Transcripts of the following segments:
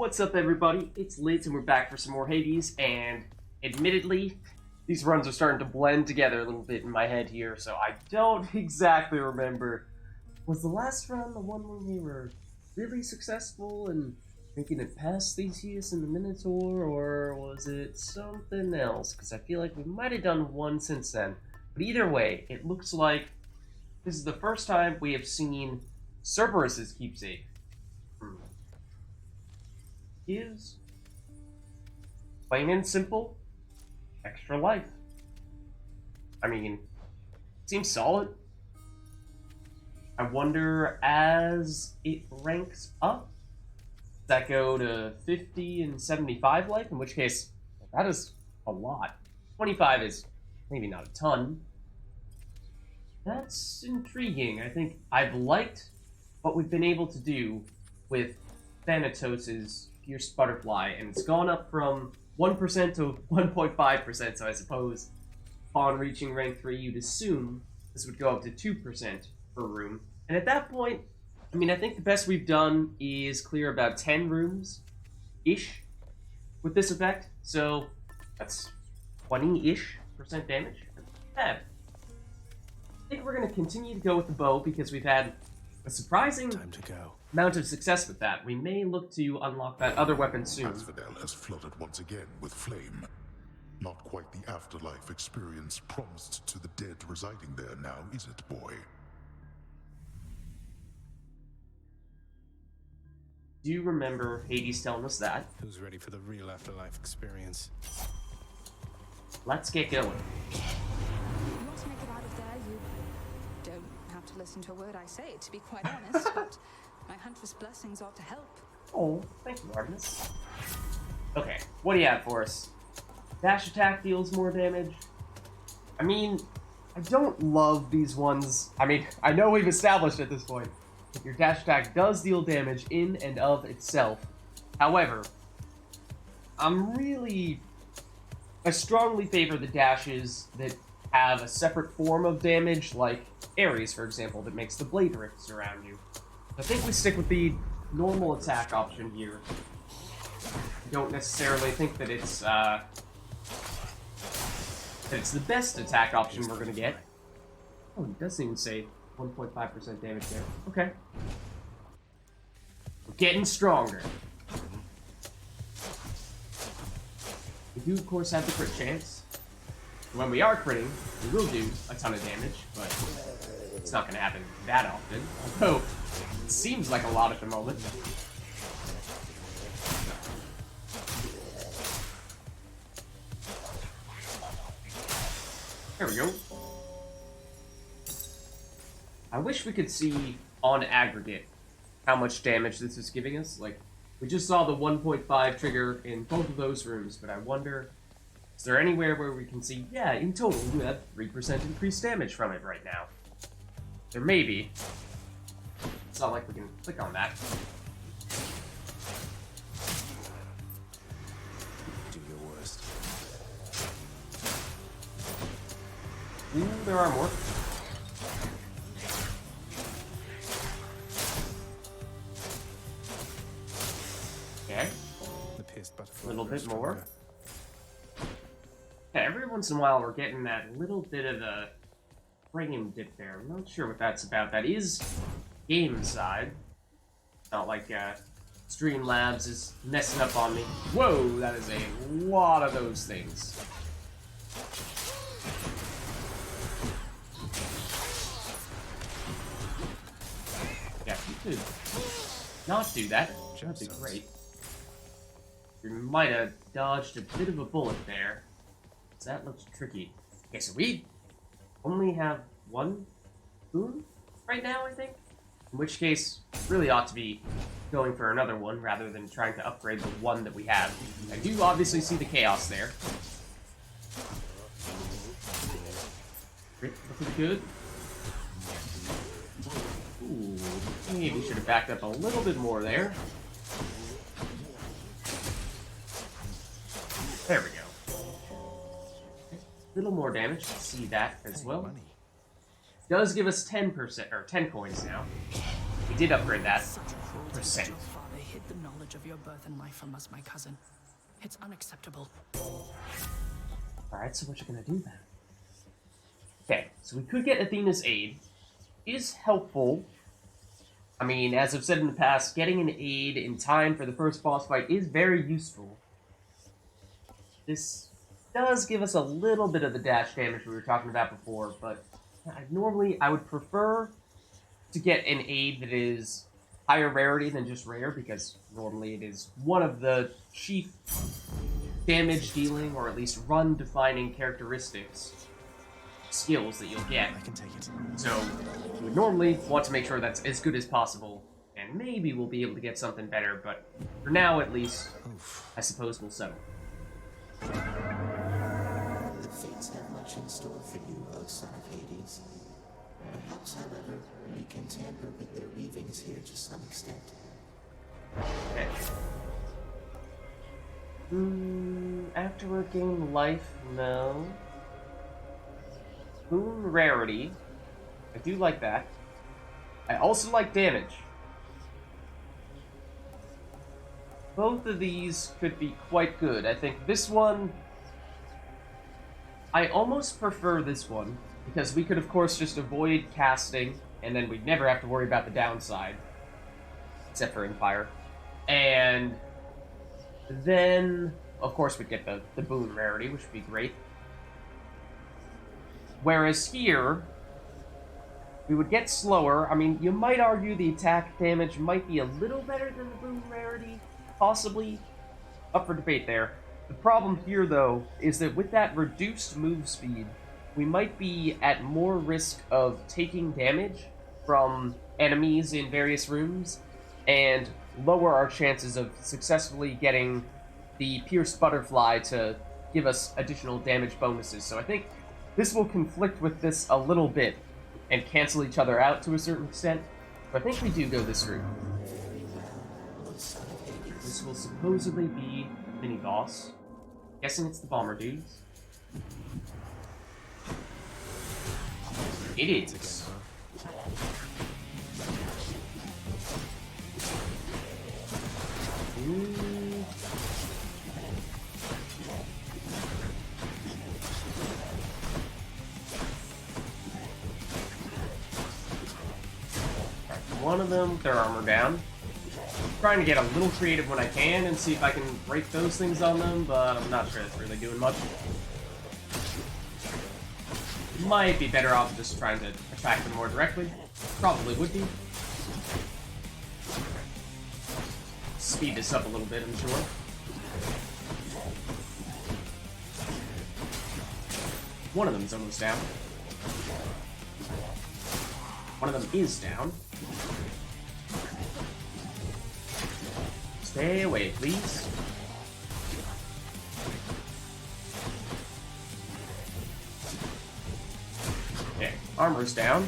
What's up, everybody? It's Lids, and we're back for some more Hades, and admittedly, these runs are starting to blend together a little bit in my head here, so I don't exactly remember. Was the last run the one where we were really successful and making it past Theseus and the Minotaur, or was it something else? Because I feel like we might have done one since then. But either way, it looks like this is the first time we have seen Cerberus's keepsake. Is plain and simple extra life. I mean, seems solid. I wonder, as it ranks up, does that go to 50 and 75 life? In which case, that is a lot. 25 is maybe not a ton. That's intriguing. I think I've liked what we've been able to do with Thanatos' Pierced Butterfly, and it's gone up from 1% to 1.5%, so I suppose upon reaching rank 3, you'd assume this would go up to 2% per room. And at that point, I mean, I think the best we've done is clear about 10 rooms-ish with this effect, so that's 20-ish % damage. I think we're going to continue to go with the bow because we've had a surprising amount of success with that. We may look to unlock that other weapon soon. Asphodel has flooded once again with flame. Not quite the afterlife experience promised to the dead residing there now, is it, boy? Do you remember Hades telling us that? Who's ready for the real afterlife experience? Let's get going. You want to make it out of there, you don't have to listen to a word I say, to be quite honest, but my huntress blessings ought to help. Oh, thank you, Artemis. Okay, what do you have for us? Dash attack deals more damage. I mean, I don't love these ones. I mean, I know we've established at this point that your dash attack does deal damage in and of itself. However, I strongly favor the dashes that have a separate form of damage, like Ares, for example, that makes the blade rifts around you. I think we stick with the normal attack option here. I don't necessarily think that it's the best attack option we're gonna get. Oh, it doesn't even say 1.5% damage there. Okay. We're getting stronger. We do, of course, have the crit chance. When we are critting, we will do a ton of damage, but it's not going to happen that often. Although, it seems like a lot at the moment. There we go. I wish we could see, on aggregate, how much damage this is giving us. Like, we just saw the 1.5 trigger in both of those rooms, but I wonder, is there anywhere where we can see, yeah, in total, you have 3% increased damage from it right now? There may be. It's not like we can click on that. Do your worst. Ooh, there are more. Okay. The pierced butterfly. A little bit more. Yeah, every once in a while we're getting that little bit of a frame dip there. I'm not sure what that's about. That is game side. It's not like Streamlabs is messing up on me. Whoa, that is a lot of those things. Yeah, if you could not do that, that'd be great. We might have dodged a bit of a bullet there. That looks tricky. Okay, so we only have one boon right now, I think. In which case, really ought to be going for another one rather than trying to upgrade the one that we have. I do obviously see the chaos there. Looking good. Ooh, maybe we should have backed up a little bit more there. There we go. A little more damage. See that as well. Does give us 10% or 10 coins now. We did upgrade that percent. hid the knowledge of your birth and life from us, my cousin. It's unacceptable. Alright, so what you gonna do then? Okay, so we could get Athena's aid. Is helpful. I mean, as I've said in the past, getting an aid in time for the first boss fight is very useful. This does give us a little bit of the dash damage we were talking about before, but I would prefer to get an aid that is higher rarity than just rare, because normally it is one of the chief damage dealing, or at least run defining characteristics, skills that you'll get. I can take it. So we would normally want to make sure that's as good as possible, and maybe we'll be able to get something better, but for now at least, I suppose we'll settle. The fates have much in store for you, O son of Hades. Perhaps, however, we can tamper with their weavings here to some extent. Okay. Afterward gain life, no. Boon rarity. I do like that. I also like damage. Both of these could be quite good. I think this one... I almost prefer this one, because we could, of course, just avoid casting, and then we'd never have to worry about the downside. Except for Empire. And then, of course, we'd get the boon rarity, which would be great. Whereas here, we would get slower. I mean, you might argue the attack damage might be a little better than the boon rarity. Possibly. Up for debate there. The problem here, though, is that with that reduced move speed, we might be at more risk of taking damage from enemies in various rooms, and lower our chances of successfully getting the Pierced Butterfly to give us additional damage bonuses. So I think this will conflict with this a little bit, and cancel each other out to a certain extent. But I think we do go this route. This will supposedly be mini-boss. Guessing it's the bomber dudes. It is. Ooh. One of them, their armor down. Trying to get a little creative when I can and see if I can break those things on them, but I'm not sure it's really doing much. Might be better off just trying to attack them more directly. Probably would be. Speed this up a little bit, I'm sure. One of them's almost down. One of them is down. Stay away, please. Okay, armor's down.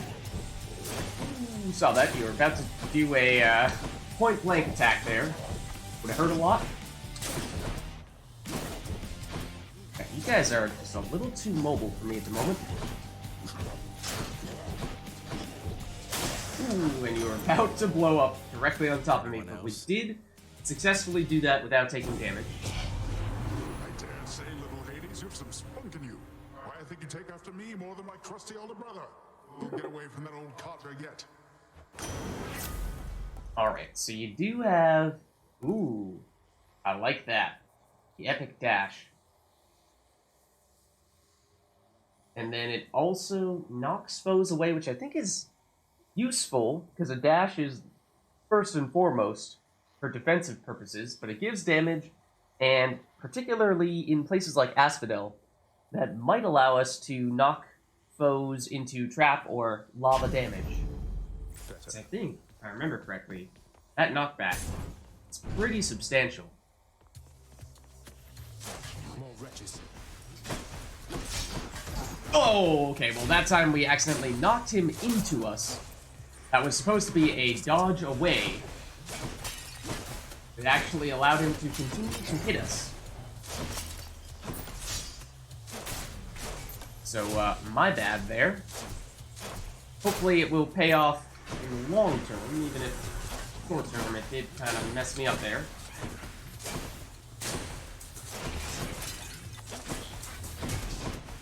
Ooh, saw that. You were about to do a point-blank attack there. Would have hurt a lot. Okay, you guys are just a little too mobile for me at the moment. Ooh, and you were about to blow up directly on top of me, but we did successfully do that without taking damage. I dare say, little Hades, you have some spunk in you. Why, I think you take after me more than my crusty elder brother. Don't get away from that old codger yet. Alright, so you do have... Ooh, I like that. The Epic Dash. And then it also knocks foes away, which I think is useful, because a dash is first and foremost for defensive purposes, but it gives damage, and particularly in places like Asphodel, that might allow us to knock foes into trap or lava damage. So I think, if I remember correctly, that knockback is pretty substantial. More wretches. Oh, okay, well that time we accidentally knocked him into us. That was supposed to be a dodge away. It actually allowed him to continue to hit us. So, my bad there. Hopefully it will pay off in the long term, even if short term, it did kind of mess me up there.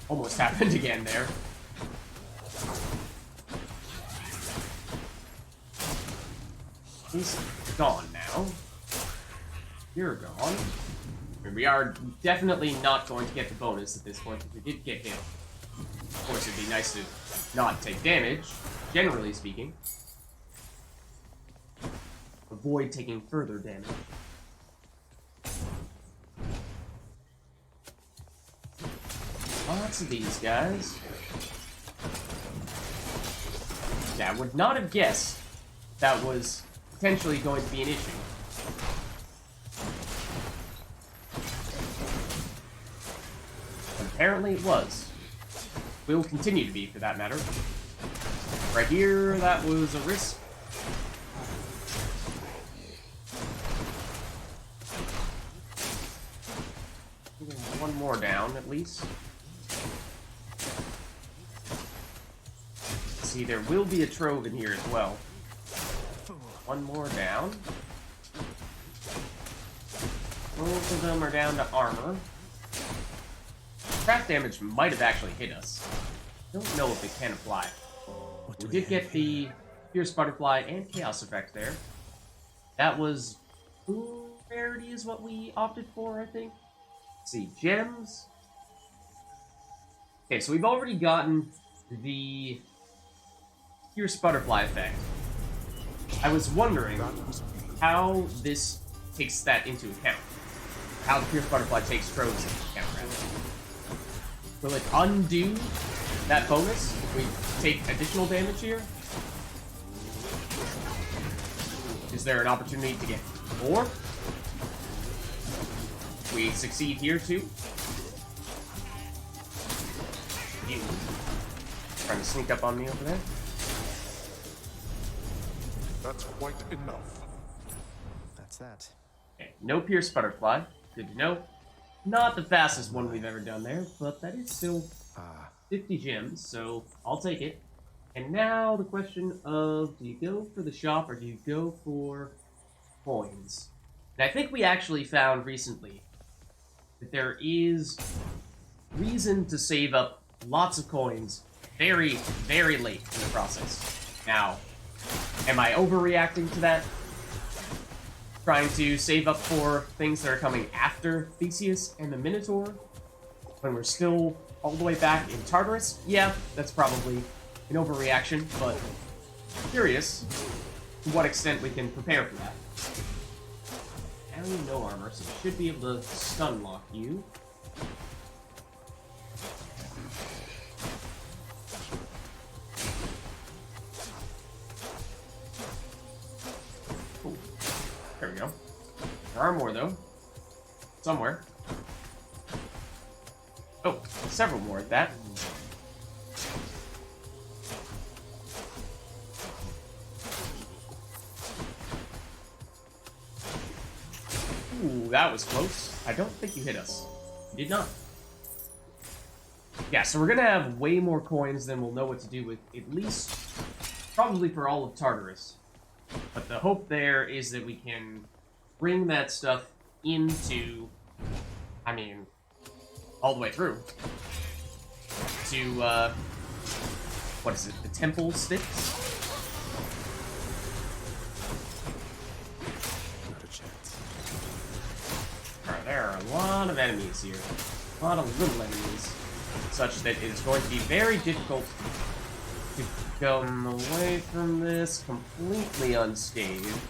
Almost happened again there. He's gone now. You're gone. I mean, we are definitely not going to get the bonus at this point if we did get hit. Of course, it'd be nice to not take damage, generally speaking. Avoid taking further damage. Lots of these guys. Yeah, I would not have guessed that was potentially going to be an issue. Apparently it was. Will continue to be, for that matter. Right here, that was a risk. One more down, at least. See, there will be a trove in here as well. One more down. Both of them are down to armor. Craft damage might have actually hit us. Don't know if it can apply. We did get the Fierce Butterfly and Chaos effect there. That was... rarity is what we opted for, I think. Let's see, gems. Okay, so we've already gotten the Fierce Butterfly effect. I was wondering how this takes that into account. How the Fierce Butterfly takes troves into account, rather. Will it undo that bonus if we take additional damage here? Is there an opportunity to get more? We succeed here too. You trying to sneak up on me over there? That's quite enough. That's that. Okay, no Pierce Butterfly. Good to know. Not the fastest one we've ever done there, but that is still 50 gems, so I'll take it. And now the question of, do you go for the shop or do you go for coins? And I think we actually found recently that there is reason to save up lots of coins very, very late in the process. Now, am I overreacting to that? Trying to save up for things that are coming after Theseus and the Minotaur? When we're still all the way back in Tartarus? Yeah, that's probably an overreaction, but curious to what extent we can prepare for that. Now you no armor, so we should be able to stun lock you. Ooh. There we go. There are more, though. Somewhere. Oh, several more at that. Ooh, that was close. I don't think you hit us. You did not. Yeah, so we're gonna have way more coins than we'll know what to do with, at least, probably for all of Tartarus. But the hope there is that we can bring that stuff into, I mean, all the way through. To, what is it, the temple sticks? Not a chance. Alright, there are a lot of enemies here. A lot of little enemies. Such that it is going to be very difficult to come away from this completely unscathed.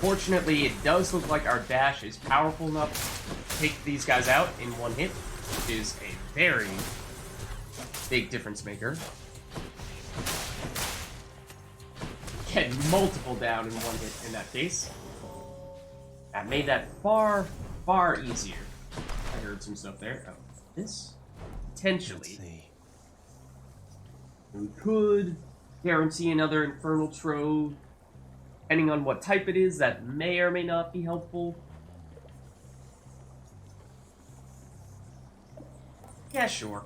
Fortunately, it does look like our dash is powerful enough to take these guys out in one hit, which is a very big difference maker. Get multiple down in one hit in that case. That made that far, far easier. I heard some stuff there. Oh, this? Potentially. We could guarantee another Infernal Trove. Depending on what type it is, that may or may not be helpful. Yeah, sure.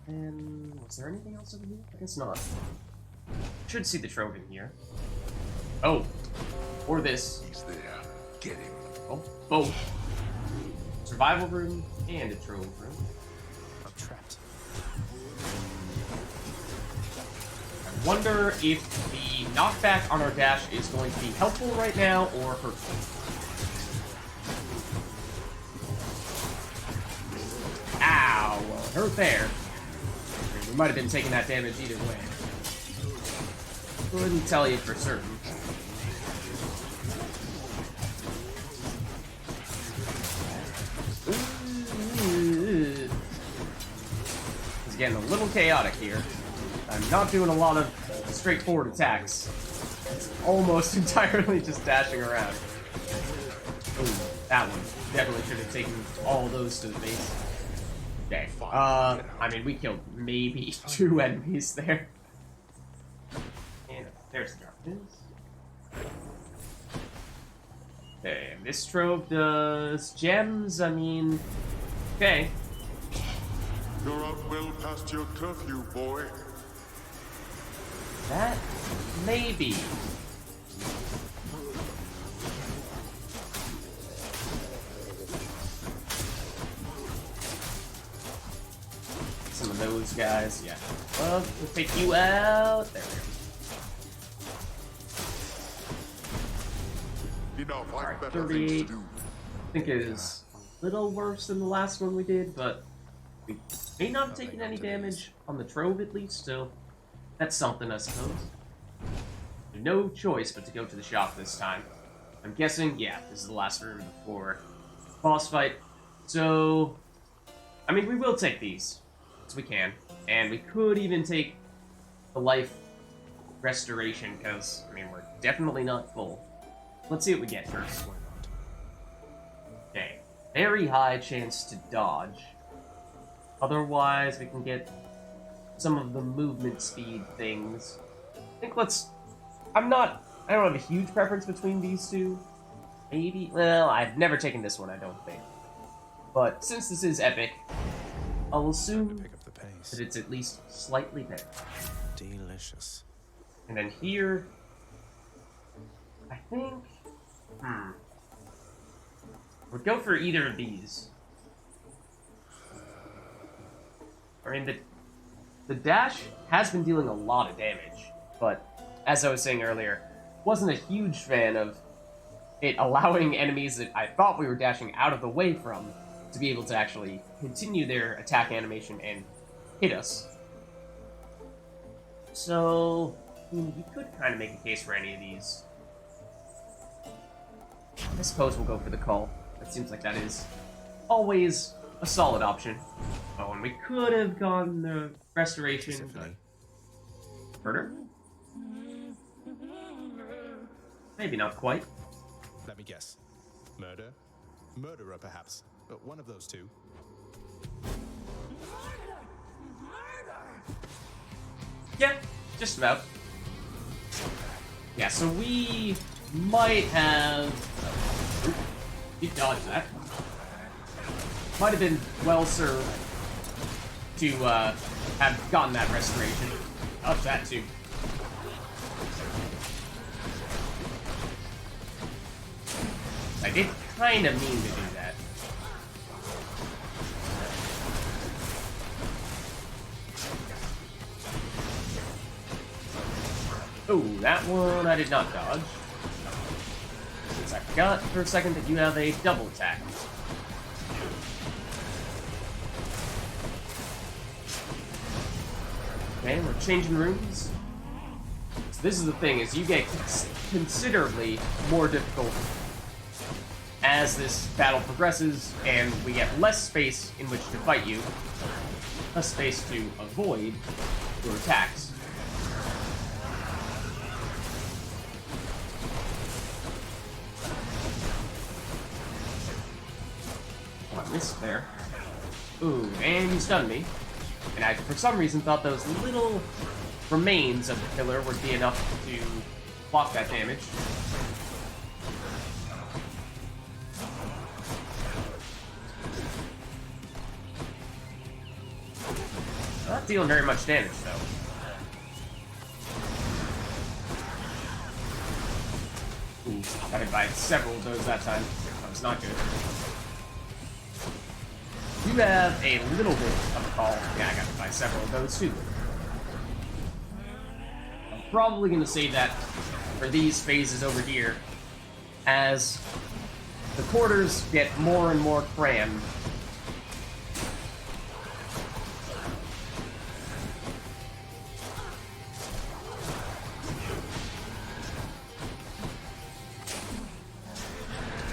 And was there anything else over here? I guess not. Should see the trove in here. Oh, or this. He's there. Get him. Oh, both. Survival room and a trove room. I'm trapped. I wonder if the knockback on our dash is going to be helpful right now or hurtful. Ow, well, it hurt there. I mean, we might have been taking that damage either way. Couldn't tell you for certain. It's getting a little chaotic here. I'm not doing a lot of straightforward attacks. It's almost entirely just dashing around. Ooh, that one. Definitely should have taken all those to the base. Okay. I mean, we killed maybe 2 enemies there. And there's the darkness. Okay, and this trove does gems, I mean... Okay. You're out well past your curfew, boy. That... maybe. Some of those guys, yeah. Well, we'll take you out. There we go. Enough, Alright, I've better things 38. to do. I think it is a little worse than the last one we did, but we may not have taken any damage on the trove at least, so that's something, I suppose. No choice but to go to the shop this time. I'm guessing, yeah, this is the last room before boss fight. So, I mean, we will take these, as we can, and we could even take the life restoration, because, I mean, we're definitely not full. Let's see what we get first. Why not? Okay, very high chance to dodge. Otherwise, we can get some of the movement speed things. I think I don't have a huge preference between these two. Maybe, well, I've never taken this one, I don't think. But since this is epic, I'll assume Pick up the pace. that it's at least slightly better. Delicious. And then here, I think, we'd go for either of these. I mean, the dash has been dealing a lot of damage, but as I was saying earlier, wasn't a huge fan of it allowing enemies that I thought we were dashing out of the way from to be able to actually continue their attack animation and hit us. So, you could kind of make a case for any of these. I suppose we'll go for the call. It seems like that is always a solid option. Oh, and we could have gone the restoration, but... Murder? Maybe not quite. Let me guess. Murder? Murderer, perhaps. But one of those two. Yeah, just about. Yeah, so we might have... Oop, you dodged that. Might have been well served to have gotten that restoration. Dodge that too. I did kind of mean to do that. Oh, that one I did not dodge. Since I forgot for a second that you have a double attack. Okay, we're changing rooms. So this is the thing, is you get considerably more difficult as this battle progresses, and we get less space in which to fight you, less space to avoid your attacks. Oh, I missed there. Ooh, and you stunned me. And I, for some reason, thought those little remains of the pillar would be enough to block that damage. not dealing very much damage, though. Ooh, got hit by several of those that time. That was not good. You have a little bit of a call. Yeah, I got hit by several of those, too. I'm probably going to save that for these phases over here, as the quarters get more and more crammed.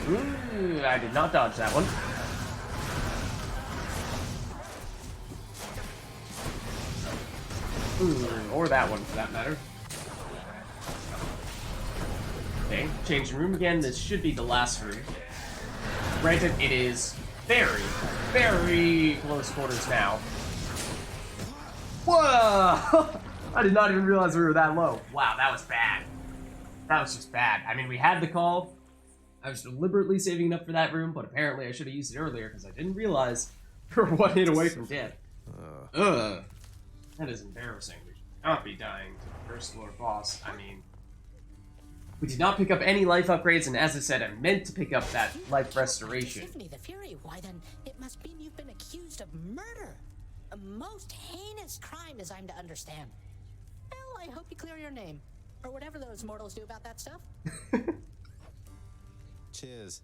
Ooh, I did not dodge that one. Ooh, or that one for that matter. Okay, changing room again. This should be the last room. Granted, it is very, very close quarters now. Whoa! I did not even realize we were that low. Wow, that was bad. That was just bad. I mean, we had the call. I was deliberately saving it up for that room, but apparently I should have used it earlier because I didn't realize we were 1 hit away from death. Ugh. That is embarrassing. We should not be dying to the first floor boss. I mean, we did not pick up any life upgrades, and as I said, I meant to pick up that life restoration. Tiffany the Fury, why then it must mean you've been accused of murder. A most heinous crime as I'm to understand. Well, I hope you clear your name. Or whatever those mortals do about that stuff. Cheers.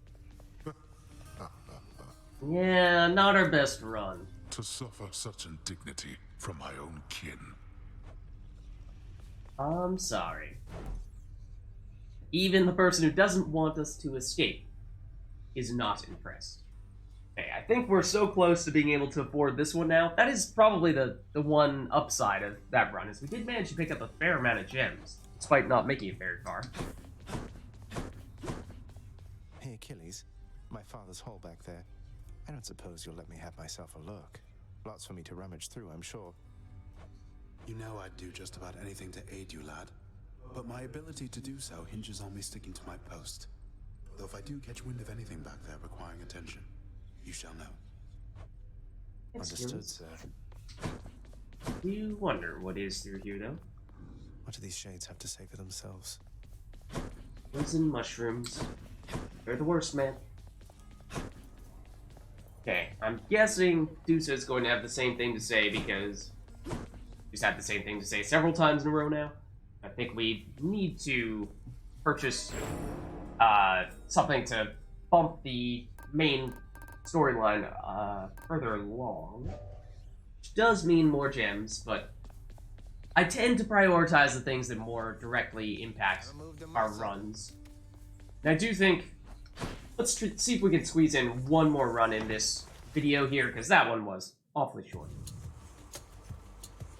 Yeah, not our best run. To suffer such indignity from my own kin. I'm sorry. Even the person who doesn't want us to escape is not impressed. Okay, I think we're so close to being able to afford this one now. That is probably the one upside of that run, is we did manage to pick up a fair amount of gems, despite not making it very far. Hey, Achilles. My father's hole back there. I don't suppose you'll let me have myself a look. Lots for me to rummage through, I'm sure. You know I'd do just about anything to aid you, lad. But my ability to do so hinges on me sticking to my post. Though if I do catch wind of anything back there requiring attention, you shall know. Understood, sir. You wonder what is through here, though? What do these shades have to say for themselves? Poison mushrooms. They're the worst, man. Okay, I'm guessing Dusa is going to have the same thing to say because he's had the same thing to say several times in a row now. I think we need to purchase something to bump the main storyline further along, which does mean more gems, but I tend to prioritize the things that more directly impact our runs. And I do think, let's see if we can squeeze in one more run in this video here, because that one was awfully short.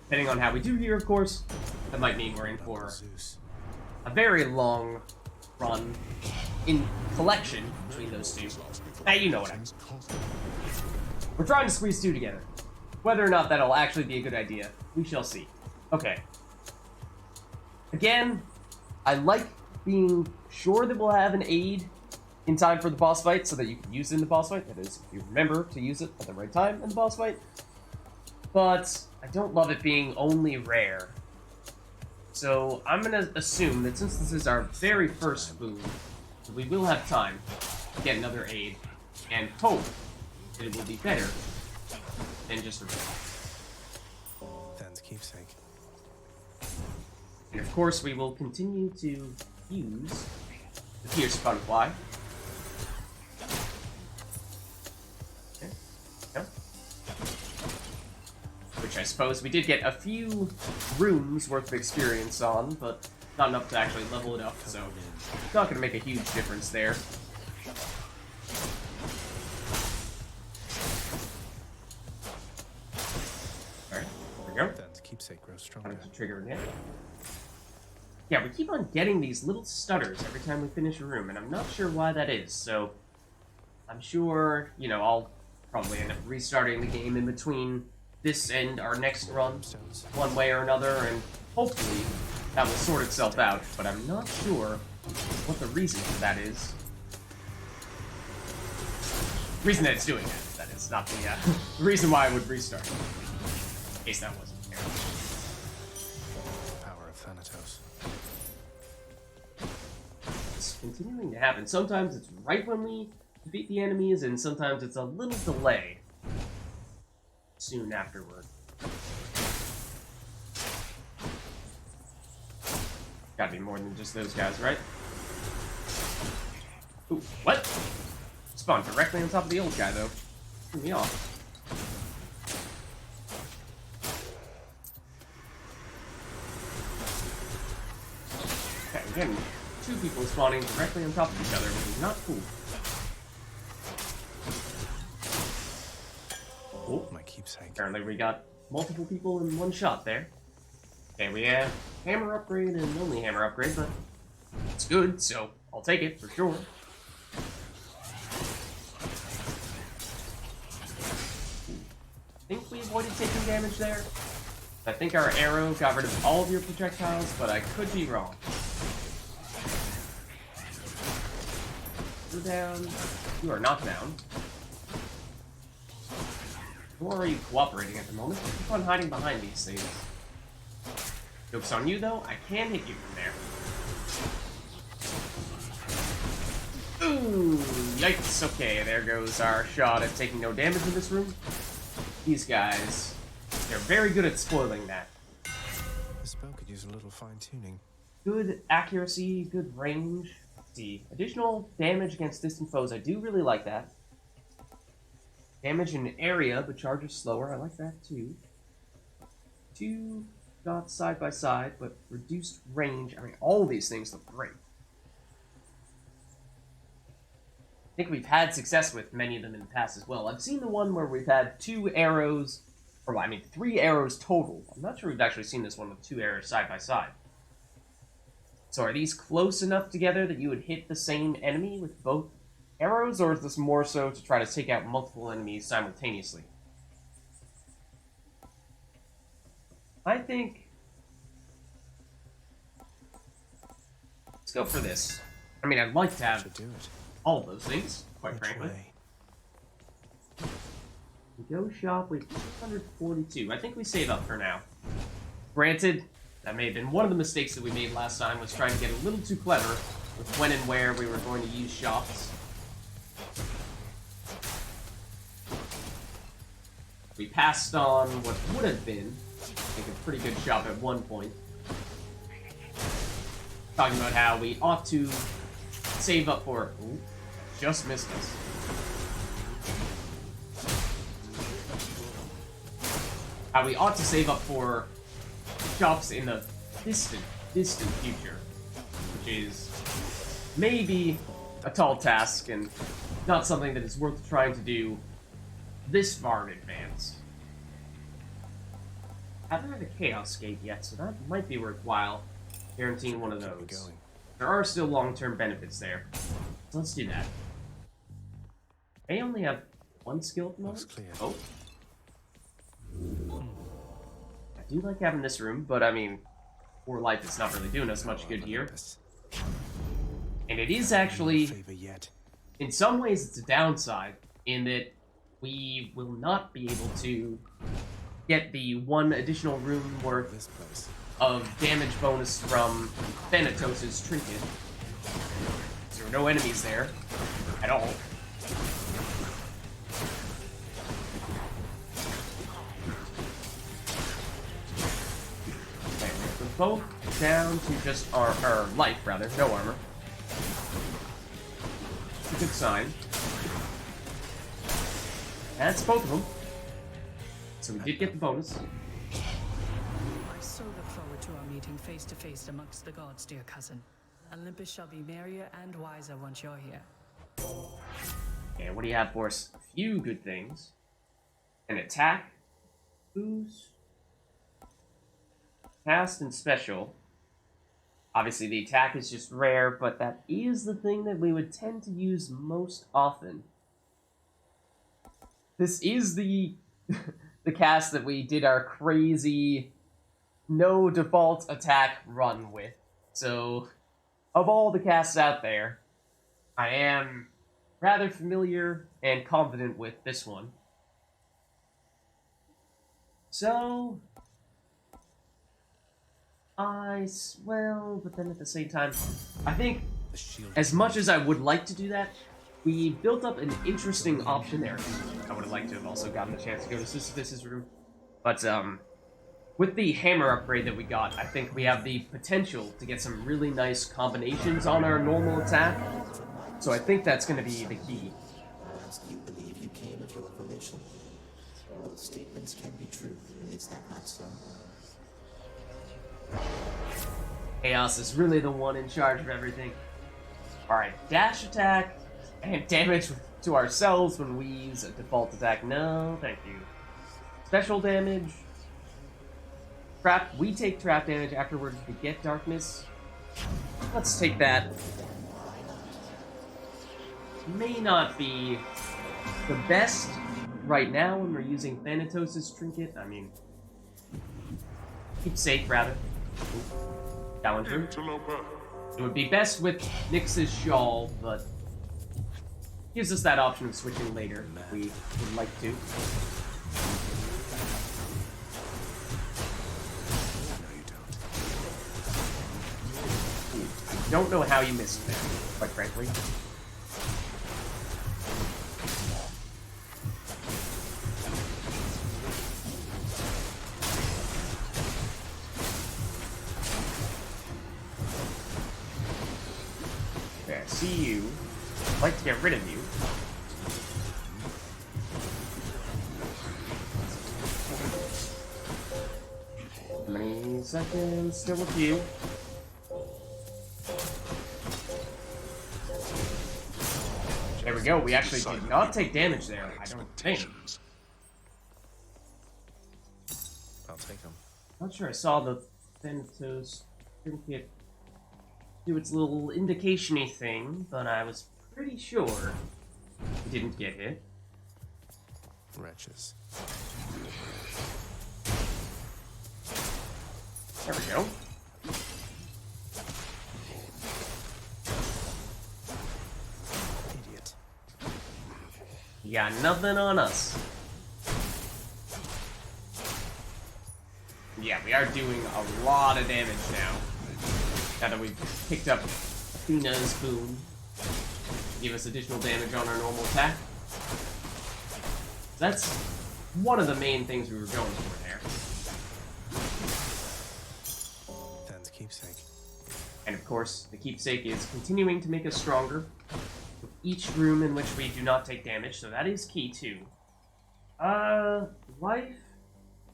Depending on how we do here, of course, that might mean we're in for a very long run in collection between those two. Hey, you know what I mean. We're trying to squeeze two together. Whether or not that'll actually be a good idea, we shall see. Okay. Again, I like being sure that we'll have an aid in time for the boss fight so that you can use it in the boss fight. That is, if you remember to use it at the right time in the boss fight. But I don't love it being only rare. So I'm going to assume that since this is our very first boon, we will have time to get another aid and hope that it will be better than just a rare. Dan's keepsake. And of course, we will continue to use the Pierce Butterfly. Okay. Yeah. Which I suppose we did get a few rooms worth of experience on, but not enough to actually level it up, so it's not going to make a huge difference there. Alright, there we go. Dan's keepsake grows stronger. Time to trigger again. Yeah, we keep on getting these little stutters every time we finish a room, and I'm not sure why that is, so I'm sure, you know, I'll probably end up restarting the game in between this and our next run, one way or another, and hopefully that will sort itself out, but I'm not sure what the reason for that is. The reason that it's doing that is not the reason why I would restart. case that wasn't clear. Power of Thanatos. It's continuing to happen. Sometimes it's right when we defeat the enemies, and sometimes it's a little delay soon afterward. Gotta be more than just those guys, right? Ooh, what? Spawned directly on top of the old guy, though. Threw me off. Okay, we're getting two people spawning directly on top of each other, which is not cool. Oh, My keepsake. apparently we got multiple people in one shot there. Okay, we have hammer upgrade and only hammer upgrade, but it's good, so I'll take it for sure. I think we avoided taking damage there. I think our arrow got rid of all of your projectiles, but I could be wrong. You're down. You are not down. Nor are you cooperating at the moment. Keep on hiding behind these things. Joke's on you, though. I can hit you from there. Ooh, yikes. Okay, there goes our shot at taking no damage in this room. These guys, they're very good at spoiling that. This spell could use a little fine-tuning. Good accuracy, good range. Let's see, additional damage against distant foes. I do really like that. Damage in area, but charges slower. I like that too. 2 shots side by side, but reduced range. I mean, all these things look great. I think we've had success with many of them in the past as well. I've seen the one where we've had 2 arrows, or I mean 3 arrows total. I'm not sure we've actually seen this one with 2 arrows side by side. So are these close enough together that you would hit the same enemy with both arrows, or is this more so to try to take out multiple enemies simultaneously? I think... let's go for this. I mean, I'd like to have Should do it. all of those things, quite Which frankly. way? Go shop with 242. I think we save up for now. Granted, that may have been one of the mistakes that we made last time, was trying to get a little too clever with when and where we were going to use shops. We passed on what would have been, I think, a pretty good shop at one point. Talking about how we ought to save up for... ooh, just missed us. How we ought to save up for shops in the distant future. Which is maybe a tall task and not something that is worth trying to do this far in advance. I haven't had a Chaos Gate yet, so that might be worthwhile, guaranteeing one of Keep it those. going. There are still long-term benefits there. So let's do that. They only have 1 skill at the moment. Looks clear. Oh. I do like having this room, but I mean, for life it's not really doing us much good here. And it is actually, Favor yet. in some ways it's a downside, in that we will not be able to get the 1 additional room worth This place. of damage bonus from Thanatos' trinket. There are no enemies there at all. Okay, we're both down to just our life, rather, no armor. It's a good sign. That's both of them. So we did get the bonus. I so look forward to our meeting face to face amongst the gods, dear cousin. Olympus shall be merrier and wiser once you're here. Okay, what do you have for us? A few good things. An attack, boost, cast, and special. Obviously, the attack is just rare, but that is the thing that we would tend to use most often. This is the the cast that we did our crazy no default attack run with. So, of all the casts out there, I am rather familiar and confident with this one. So... well, but then at the same time, I think as much as I would like to do that, we built up an interesting option there. I would have liked to have also gotten the chance to go to Sisyphus's room. But, with the hammer upgrade that we got, I think we have the potential to get some really nice combinations on our normal attack. So I think that's going to be the key. You believe you came of your permission. Those statements can be true. Is that not so? Chaos is really the one in charge of everything. Alright, dash attack and damage to ourselves when we use a default attack. No, thank you. Special damage. Trap. We take trap damage afterwards to get darkness. Let's take that. May not be the best right now when we're using Thanatos' trinket. I mean, keep safe rather. That one through. It would be best with Nyx's shawl, but gives us that option of switching later if we would like to. I don't know how you missed that, quite frankly. Okay, I see you. I'd like to get rid of you. How many seconds? Still with you. There we go. We actually did not take damage there, I don't think. I'll take them. Not sure I saw the Thanatos trinket do its little indication-y thing, but I was pretty sure we didn't get hit. Wretches. There we go. Idiot. You got nothing on us. Yeah, we are doing a lot of damage now. Now that we've picked up Athena's boon. Give us additional damage on our normal attack. That's one of the main things we were going for there. Than's keepsake. And of course, the keepsake is continuing to make us stronger with each room in which we do not take damage, so that is key too. Life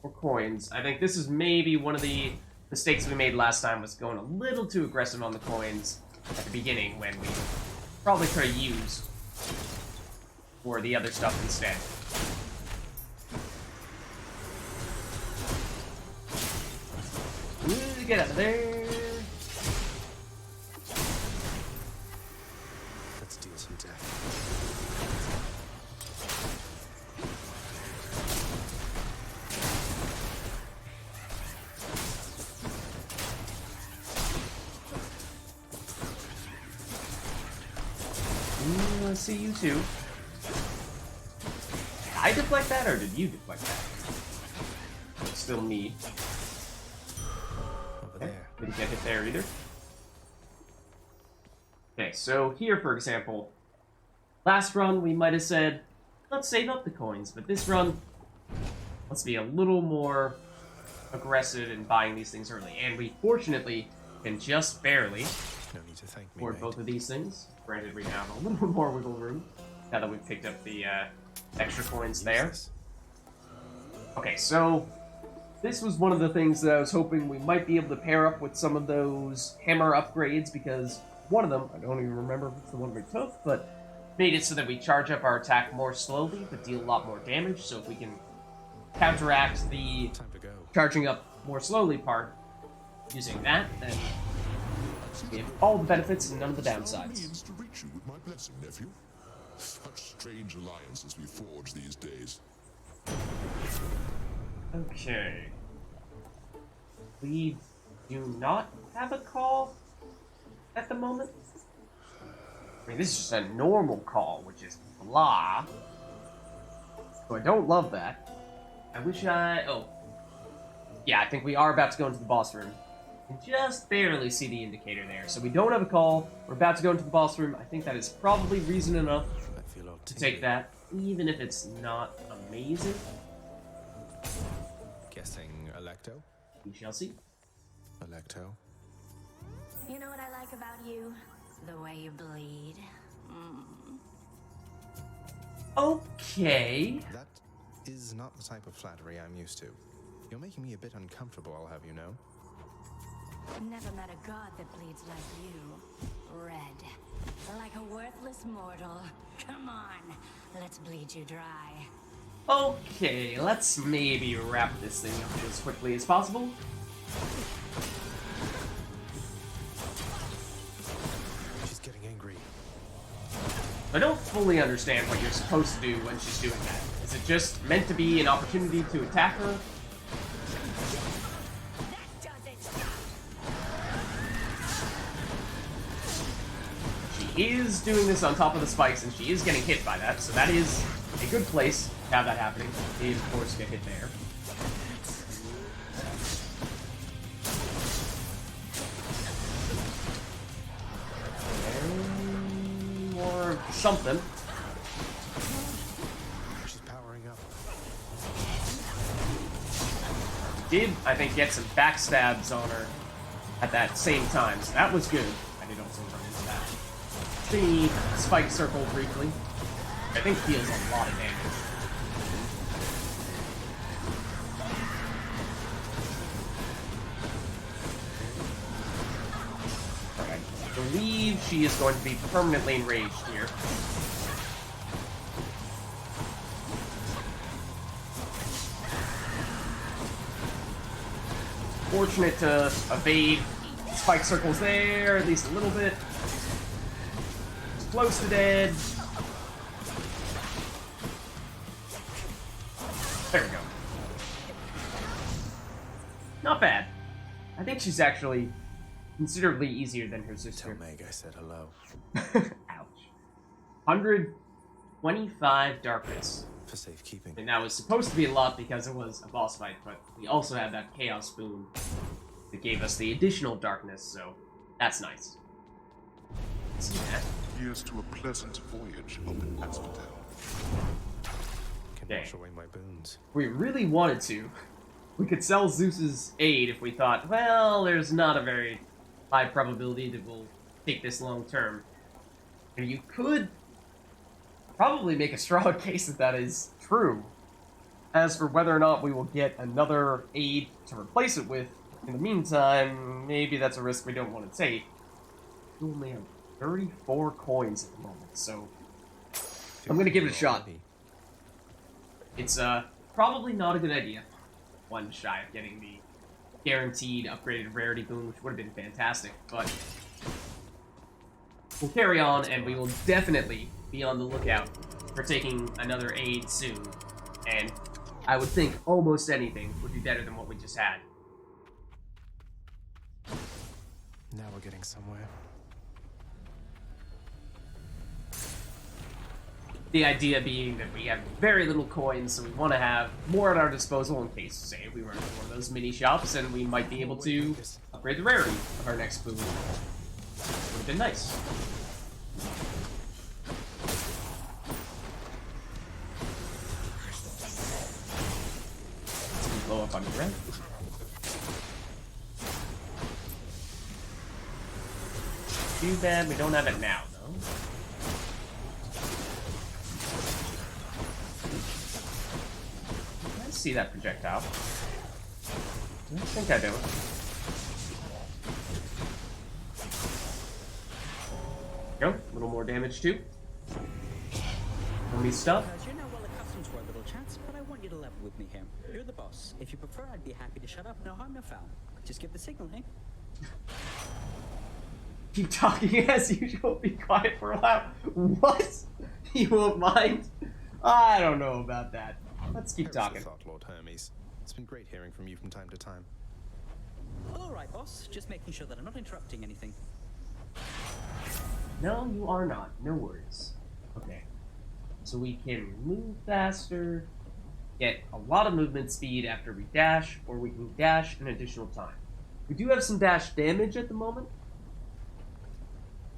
or coins? I think this is maybe one of the mistakes we made last time, was going a little too aggressive on the coins at the beginning when we probably could have used for the other stuff instead. Ooh, get out of there! Let's deal some death. Ooh, I see you too. Did I deflect that, or did you deflect that? Still me. Over there. Didn't get hit there either. Okay, so here, for example, last run we might have said, let's save up the coins, but this run, let's be a little more aggressive in buying these things early. And we fortunately can just barely No need to thank me, afford mate. both of these things. Granted, we have a little more wiggle room now that we've picked up the extra coins there. Useless. Okay, so this was one of the things that I was hoping we might be able to pair up with some of those hammer upgrades, because one of them, I don't even remember if it's the one we took, but made it so that we charge up our attack more slowly, but deal a lot more damage. So if we can counteract the Time to go. charging up more slowly part using that, then we have all the benefits and none of the Allow me downsides. means to reach you with my blessing, nephew. Such strange alliances we forge these days. Okay. We do not have a call at the moment. I mean, this is just a normal call, which is blah. So I don't love that. I wish I... Oh, Yeah, I think we are about to go into the boss room. You can just barely see the indicator there. So we don't have a call. We're about to go into the boss room. I think that is probably reason enough I feel all to take that, even if it's not amazing. Guessing Electo? We shall see. Electo? You know what I like about you? The way you bleed. Okay. That is not the type of flattery I'm used to. You're making me a bit uncomfortable, I'll have you know. Never met a god that bleeds like you. Red. Like a worthless mortal. Come on, let's bleed you dry. Okay, let's maybe wrap this thing up as quickly as possible. She's getting angry. I don't fully understand what you're supposed to do when she's doing that. Is it just meant to be an opportunity to attack her? That does it! She is doing this on top of the spikes, and she is getting hit by that, so that is a good place to have that happening. She is, of course, get hit there. Or something. She's powering up. Did, I think, get some backstabs on her at that same time, so that was good. I did also run into that. The spike circle briefly. I think deals a lot of damage. Alright, I believe she is going to be permanently enraged here. Fortunate to evade spike circles there, at least a little bit. It's close to dead. There we go. Not bad. I think she's actually considerably easier than her sister. Tell Meg I said hello. Ouch. 125 darkness. For safekeeping. And that was supposed to be a lot because it was a boss fight, but we also had that chaos boon that gave us the additional darkness, so that's nice. See that? Here's to a pleasant voyage up in Asphodel. Can Okay. wash away my boons. If we really wanted to, we could sell Zeus's aid if we thought, well, there's not a very high probability that we'll take this long term. And you could probably make a strong case that that is true. As for whether or not we will get another aid to replace it with, in the meantime, maybe that's a risk we don't want to take. We only have 34 coins at the moment, so I'm gonna give it a shot. It's probably not a good idea. One shy of getting the guaranteed upgraded rarity boon, which would have been fantastic, but we'll carry on, and we will definitely be on the lookout for taking another aid soon. And I would think almost anything would be better than what we just had. Now we're getting somewhere. The idea being that we have very little coins, so we want to have more at our disposal in case, say, we run into one of those mini shops, and we might be able to upgrade the rarity of our next boon. Would have been nice. Let's blow up on the red. Too bad we don't have it now, though. I see that projectile. I think I do. Go. A little more damage too. Enemy stuff. You're now well accustomed to our little chats, but I want you to level with me here. You're the boss. If you prefer, I'd be happy to shut up. No harm, no foul. Just give the signal, eh? Keep talking as usual. Be quiet for a while. What? You won't mind? I don't know about that. Let's keep talking. Thought, Lord Hermes. It's been great hearing from you from time to time. All right, boss. Just making sure that I'm not interrupting anything. No, you are not. No worries. Okay. So we can move faster. get a lot of movement speed after we dash, or we can dash an additional time. We do have some dash damage at the moment.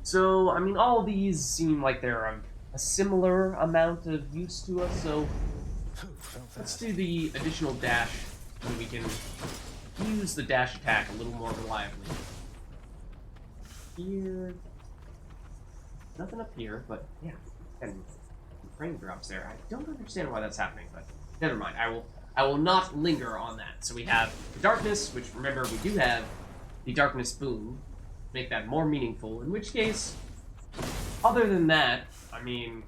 So, I mean, all of these seem like they're a similar amount of use to us, so let's do the additional dash so we can use the dash attack a little more reliably. Here... Nothing up here, but yeah, and frame drops there. I don't understand why that's happening, but never mind. I will not linger on that. So we have the darkness, which remember we do have the darkness boom. Make that more meaningful. In which case, other than that, I mean,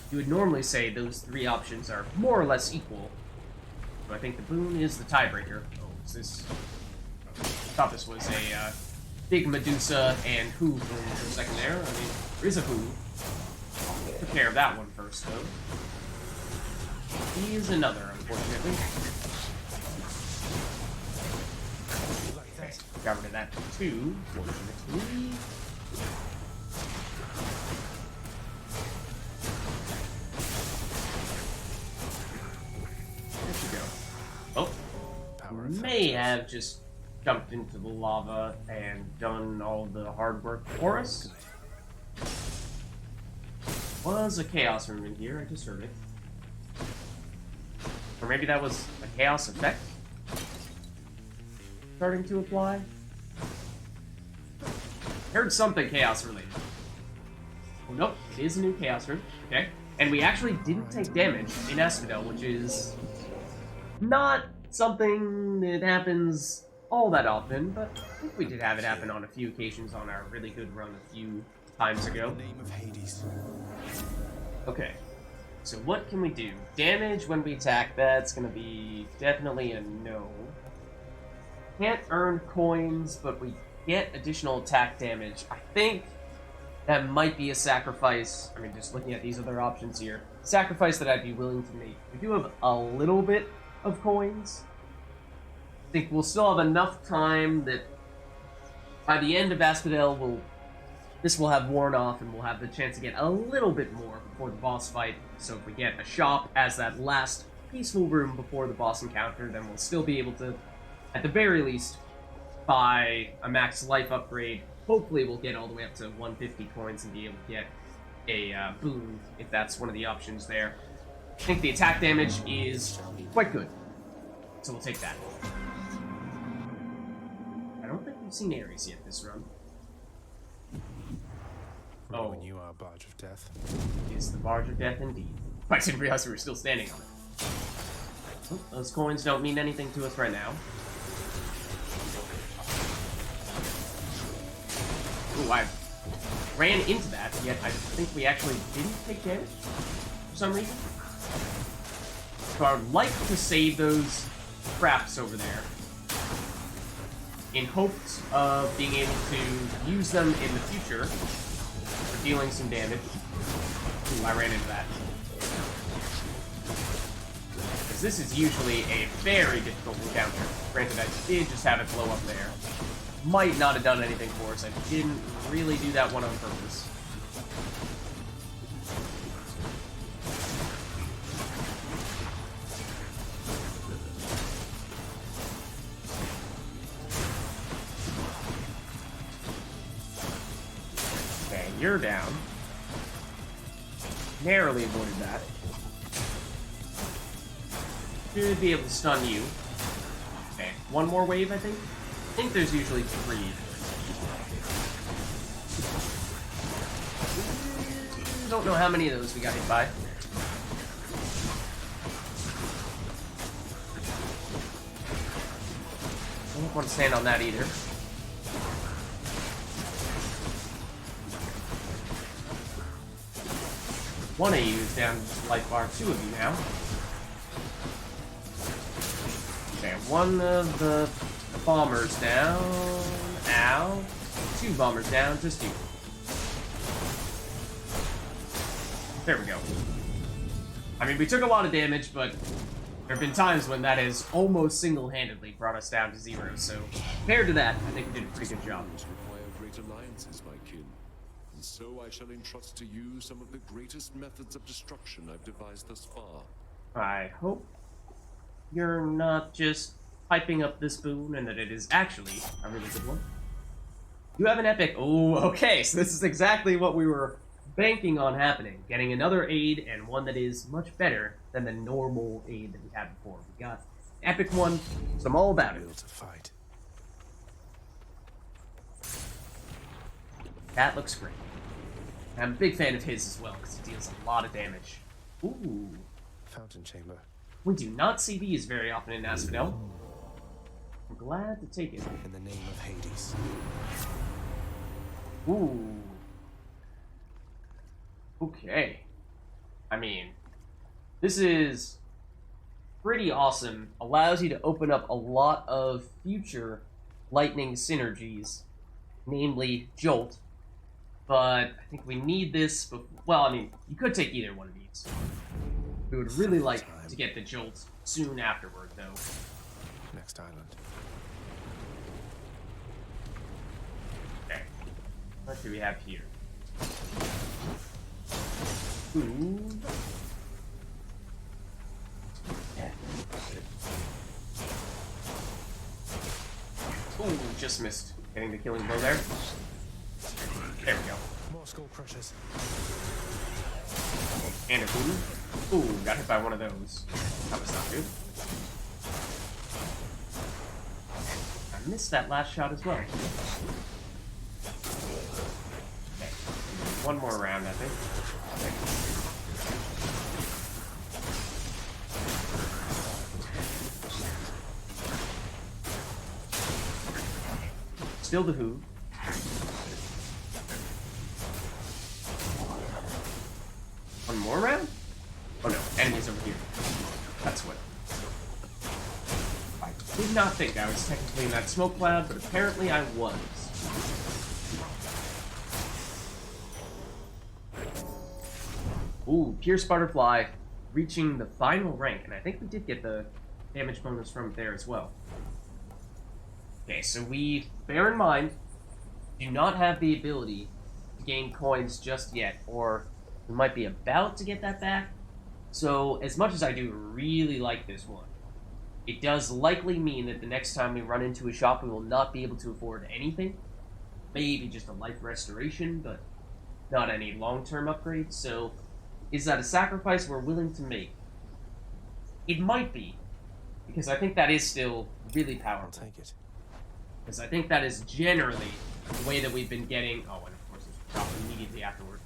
you would normally say those three options are more or less equal. So I think the boom is the tiebreaker. Oh, is this? I thought this was a big Medusa and Who for a second there. I mean, there is a Who. Took care of that one first, though. He is another, unfortunately. Okay, got rid of that too, fortunately. There she go. Oh, may have just jumped into the lava and done all the hard work for us. Was a chaos room in here, I just heard it. Or maybe that was a chaos effect starting to apply. Heard something chaos related. Oh nope, it is a new chaos room. Okay. And we actually didn't take damage in Asphodel, which is not something that happens all that often, but I think we did have it happen on a few occasions on our really good run a few times ago. Name of Hades. Okay, so what can we do? Damage when we attack, that's gonna be definitely a no. Can't earn coins, but we get additional attack damage. I think that might be a sacrifice. I mean, just looking at these other options here, sacrifice that I'd be willing to make. We do have a little bit of coins. I think we'll still have enough time that by the end of Asphodel, this will have worn off and we'll have the chance to get a little bit more before the boss fight. So if we get a shop as that last peaceful room before the boss encounter, then we'll still be able to, at the very least, buy a max life upgrade. Hopefully we'll get all the way up to 150 coins and be able to get a boon, if that's one of the options there. I think the attack damage is quite good, so we'll take that. I don't think we've seen Ares yet this run. Oh, And you are Barge of Death. Is the Barge of Death indeed. I didn't realize we were still standing on it. Oh, those coins don't mean anything to us right now. Ooh, I ran into that, yet I think we actually didn't take damage for some reason. So I would like to save those traps over there in hopes of being able to use them in the future for dealing some damage. Ooh, I ran into that. Because this is usually a very difficult encounter. Granted, I did just have it blow up there. Might not have done anything for us. I didn't really do that one on purpose. Okay, you're down. Narrowly avoided that. Should be able to stun you. Okay, one more wave, I think. I think there's usually 3. Don't know how many of those we got hit by. I don't want to stand on that either. One of you is down to life bar, 2 of you now. Okay, one of the bombers down. Ow. 2 bombers down, just you. There we go. I mean, we took a lot of damage, but there have been times when that has almost single-handedly brought us down to 0, so compared to that, I think we did a pretty good job. Require great alliances, my kin. And so I shall entrust to you some of the greatest methods of destruction I've devised thus far. I hope you're not just hyping up this boon and that it is actually a really good one. You have an epic. Oh, okay, so this is exactly what we were banking on happening. Getting another aid, and one that is much better than the normal aid that we had before. We got an epic one, so I'm all about it. Will to fight. That looks great. I'm a big fan of his as well, because he deals a lot of damage. Ooh. Fountain chamber. We do not see these very often in Asphodel. I'm glad to take it. In the name of Hades. Ooh. Okay. I mean, this is pretty awesome. Allows you to open up a lot of future lightning synergies, namely Jolt. But I think we need this before. Well, I mean, you could take either one of these. We would really like to get the Jolt soon afterward, though. Next island. Okay. What do we have here? Ooh. Yeah. Ooh, just missed getting the killing blow there. There we go. More skull crushers. And a ooh. Ooh, got hit by one of those. That was not good. I missed that last shot as well. Okay. One more round, I think. Okay. Still the who. One more round? Oh no, enemies over here. That's what. I did not think I was technically in that smoke cloud, but apparently I was. Ooh, Pierce Butterfly reaching the final rank, and I think we did get the damage bonus from it there as well. Okay, so we, bear in mind, do not have the ability to gain coins just yet, or we might be about to get that back. So, as much as I do really like this one, it does likely mean that the next time we run into a shop, we will not be able to afford anything. Maybe just a life restoration, but not any long-term upgrades. So, is that a sacrifice we're willing to make? It might be, because I think that is still really powerful. I'll take it. Because I think that is generally the way that we've been getting... Oh, and of course there's a shop immediately afterward.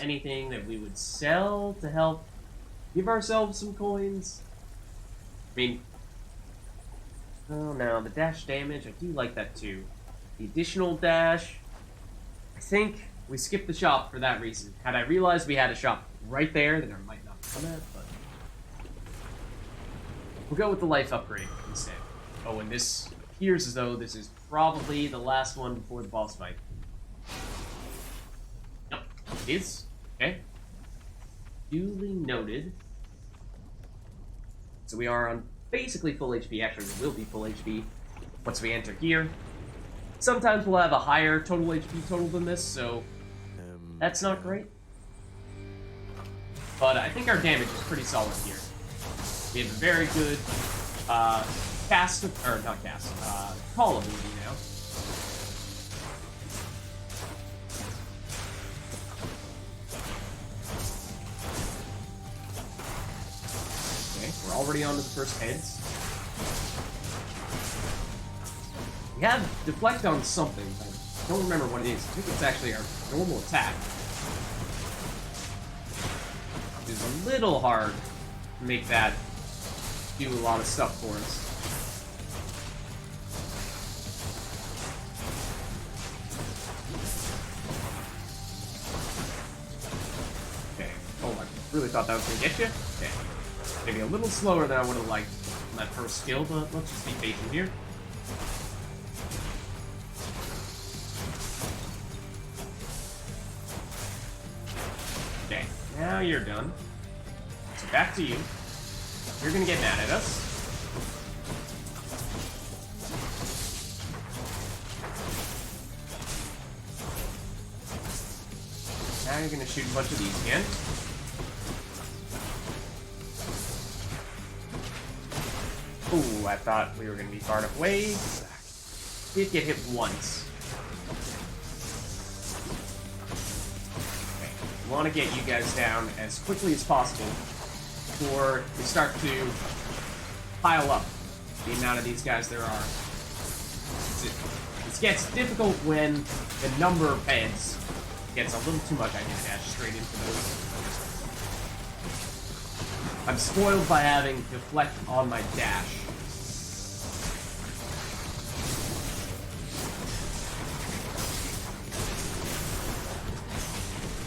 Anything that we would sell to help give ourselves some coins? I mean... Oh no, the dash damage, I do like that too. The additional dash... I think we skipped the shop for that reason. Had I realized we had a shop right there, then I might not have done that, but... We'll go with the life upgrade instead. Oh, and this appears as though this is probably the last one before the boss fight. Nope, it is. Okay. Duly noted. So we are on basically full HP. Actually, we will be full HP once we enter here. Sometimes we'll have a higher total HP total than this, so that's not great. But I think our damage is pretty solid here. We have a very good cast, or not cast, call ability now. Okay, we're already on to the first heads. We have deflect on something, but I don't remember what it is. I think it's actually our normal attack. It's a little hard to make that do a lot of stuff for us. Okay. Oh, I really thought that was gonna get you. Okay. Maybe a little slower than I would have liked on that first skill, but let's just be patient here. Okay, now you're done. So back to you. You're gonna get mad at us. Now you're gonna shoot a bunch of these again. Ooh, I thought we were going to be far enough away. Did get hit once. Okay. We want to get you guys down as quickly as possible before we start to pile up the amount of these guys there are. This gets difficult when the number of heads gets a little too much. I can dash straight into those. I'm spoiled by having deflect on my dash.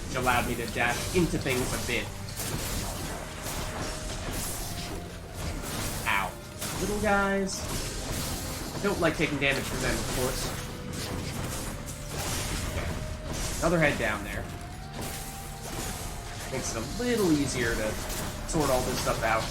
Which allowed me to dash into things a bit. Ow. Little guys. Don't like taking damage from them, of course. Okay. Another head down there. Makes it a little easier to sort all this stuff out.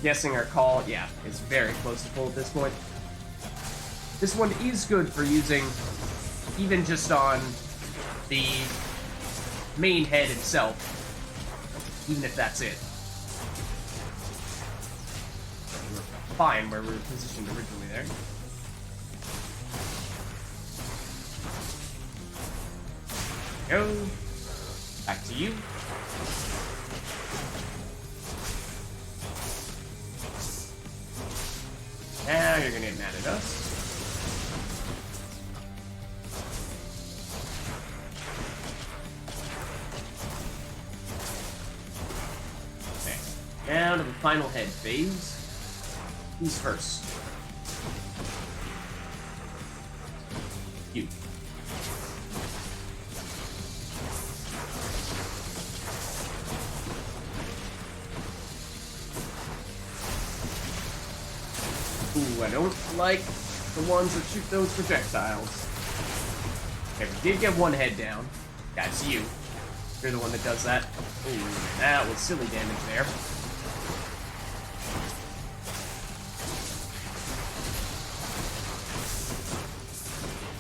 Guessing our call, yeah, is very close to full at this point. This one is good for using even just on the main head itself, even if that's it. We're fine where we were positioned originally there. Go. Back to you. Now you're gonna get mad at us. Okay. Down to the final head phase. Who's first? You. Ooh, I don't like the ones that shoot those projectiles. Okay, we did get one head down. That's you. You're the one that does that. Ooh, that was silly damage there.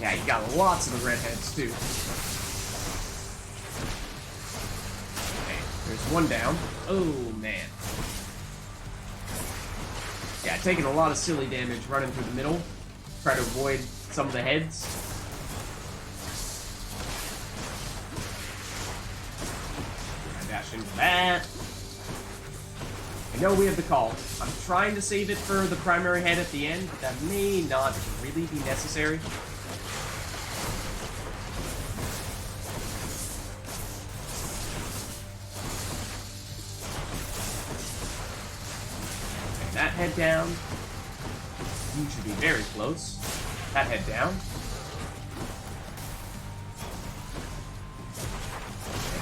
Yeah, you got lots of the redheads, too. Okay, there's one down. Oh, man. Yeah, taking a lot of silly damage running through the middle. Try to avoid some of the heads. I dash into that. I know we have the call. I'm trying to save it for the primary head at the end, but that may not really be necessary. That head down. You should be very close. That head down.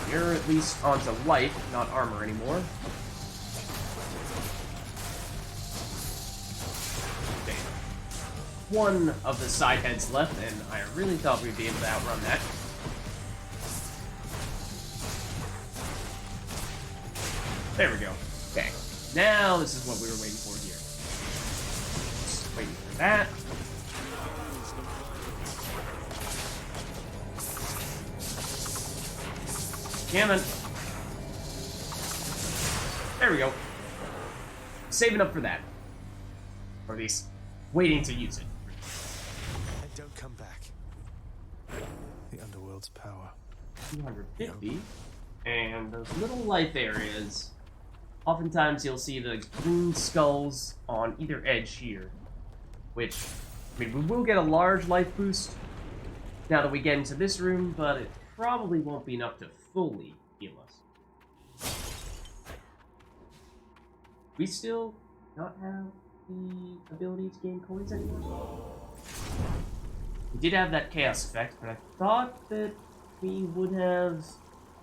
Okay, you're at least onto life, not armor anymore. Okay. One of the side heads left, and I really thought we'd be able to outrun that. There we go. Okay. Now this is what we were waiting for here. Just waiting for that. Damn it. There we go. Saving up for that. Or at least waiting to use it. And don't come back. The underworld's power. 250. And those little life areas. Oftentimes you'll see the green skulls on either edge here, which, I mean, we will get a large life boost now that we get into this room, but it probably won't be enough to fully heal us. We still not have the ability to gain coins anymore? We did have that chaos effect, but I thought that we would have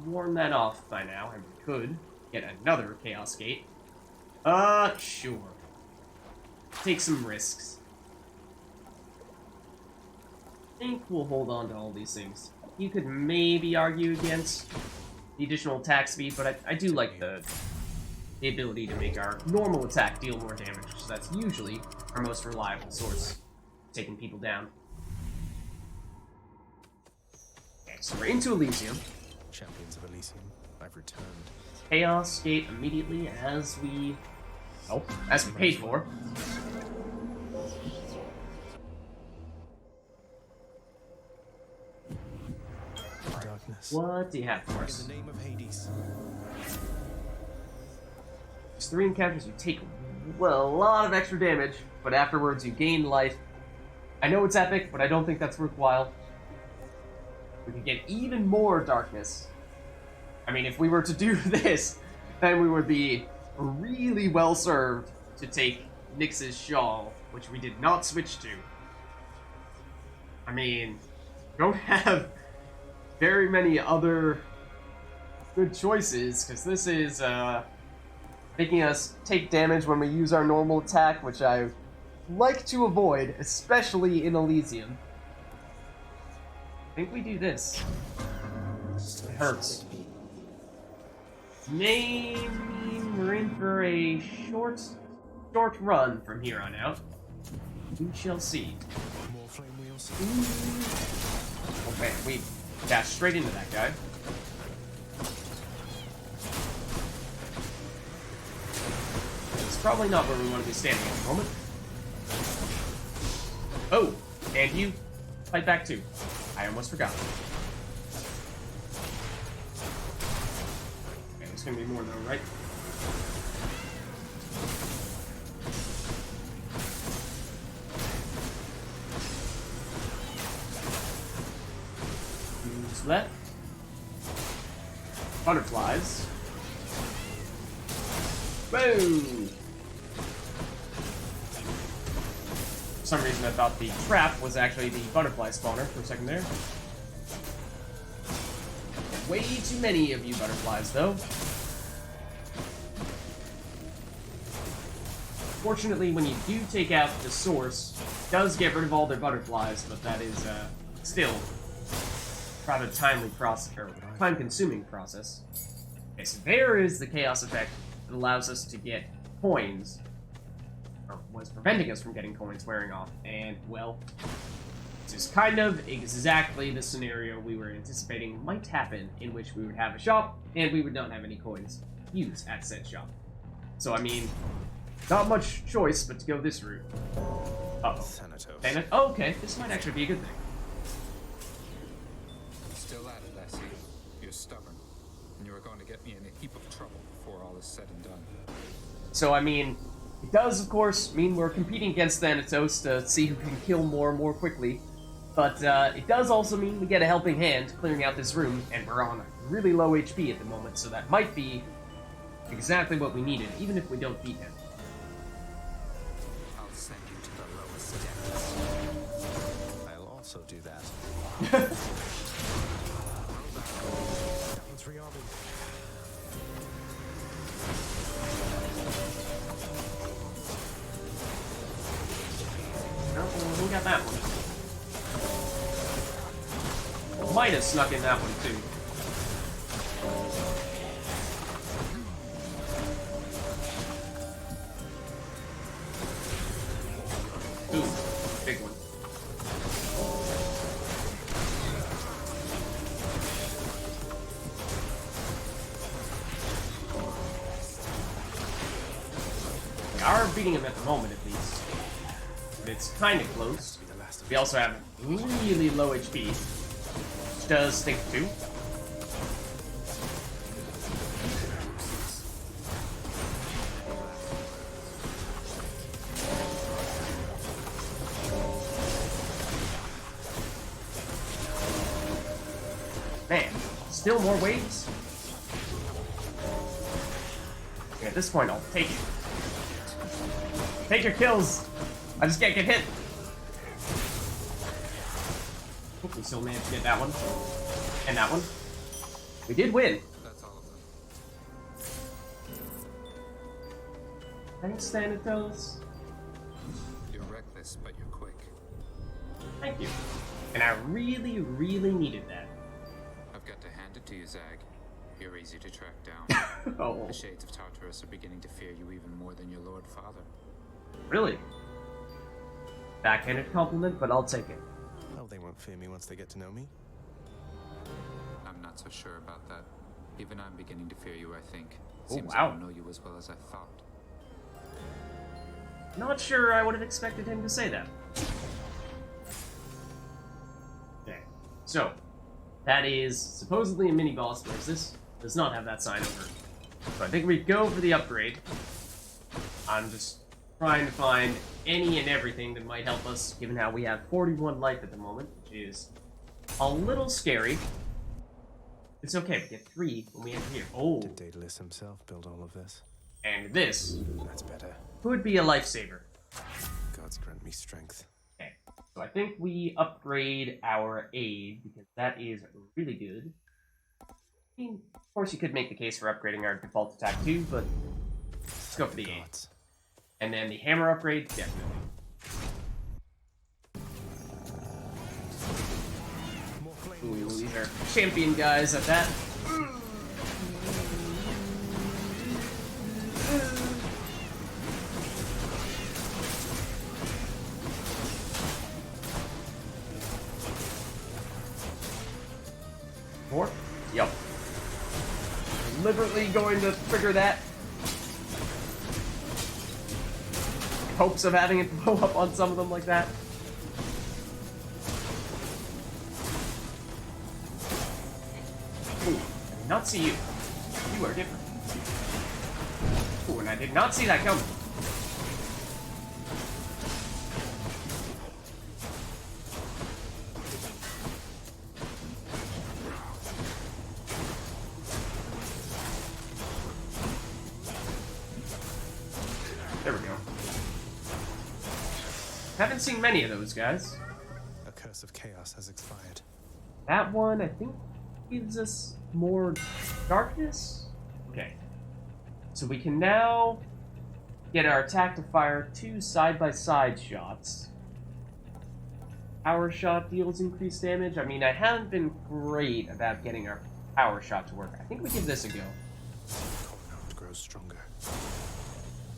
worn that off by now, and we could get another Chaos Gate. Sure. Take some risks. I think we'll hold on to all these things. You could maybe argue against the additional attack speed, but I do like the ability to make our normal attack deal more damage, so that's usually our most reliable source. taking people down. Okay, so we're into Elysium. Champions of Elysium, I've returned. Chaos Gate immediately as we paid for. Darkness. What do you have for us? In the name of Hades. These 3 encounters, you take a lot of extra damage, but afterwards you gain life. I know it's epic, but I don't think that's worthwhile. We can get even more darkness. I mean, if we were to do this, then we would be really well served to take Nyx's shawl, which we did not switch to. I mean, don't have very many other good choices, because this is making us take damage when we use our normal attack, which I like to avoid, especially in Elysium. I think we do this. It hurts. Mean we're in for a short run from here on out. We shall see. More flame wheels. Oh man, we dashed straight into that guy. It's probably not where we want to be standing at the moment. Oh, and you fight back too. I almost forgot. Okay, there's gonna be more though, right? Use that. Butterflies. Boom! For some reason I thought the trap was actually the butterfly spawner for a second there. Way too many of you butterflies, though. Fortunately, when you do take out the source, it does get rid of all their butterflies, but that is still rather timely process, or time-consuming process. Okay, so there is the chaos effect that allows us to get coins, or was preventing us from getting coins wearing off, and, well, this is kind of exactly the scenario we were anticipating might happen, in which we would have a shop, and we would not have any coins to use at said shop. So, I mean, not much choice but to go this route. Uh-oh. Oh, okay, this might actually be a good thing. Still at it, Lassie. You're stubborn, and you are going to get me in a heap of trouble before all is said and done. So, I mean, it does, of course, mean we're competing against Thanatos to see who can kill more quickly. But it does also mean we get a helping hand clearing out this room, and we're on really low HP at the moment, so that might be exactly what we needed, even if we don't beat him. I'll send you to the lowest depths. I'll also do that. That one's rearming. Oh, we got that one. Might have snuck in that one, too. Ooh, big one. We are beating him at the moment, at least. But it's kind of close. We also have really low HP. Which does stink too. Man, still more waves? Okay, at this point, I'll take it. Take your kills! I just can't get hit! I think we still managed to get that one. And that one. We did win! That's all of them. Thanks, Thanatos. You're reckless, but you're quick. Thank you. And I really, really needed that. I've got to hand it to you, Zag. You're easy to track down. Oh. The shades of Tartarus are beginning to fear you even more than your Lord Father. Really? backhanded compliment, but I'll take it. Oh, they won't fear me once they get to know me. I'm not so sure about that. Even I'm beginning to fear you, I think. Oh, Seems wow. I don't know you as well as I thought. Not sure I would have expected him to say that. Okay, so that is supposedly a mini boss, whereas this does not have that sign over. So I think we go for the upgrade. I'm just trying to find any and everything that might help us, given how we have 41 life at the moment, which is a little scary. It's okay, we get 3 when we enter here. Oh. Did Daedalus himself build all of this? And this That's better. could be a lifesaver. Gods grant me strength. Okay, so I think we upgrade our aid, because that is really good. I mean, of course you could make the case for upgrading our default attack too, but let's go for the aid. And then the hammer upgrade, definitely. Ooh, these are champion guys at that. More? Yup. Deliberately going to trigger that. In hopes of having it blow up on some of them like that. Ooh, I did not see you. You are different. Ooh, and I did not see that coming. There we go. Haven't seen many of those guys. A curse of chaos has expired. That one, I think, gives us more darkness? Okay. So we can now get our attack to fire 2 side-by-side shots. Power shot deals increased damage. I mean, I haven't been great about getting our power shot to work. I think we give this a go. Covenant grows stronger.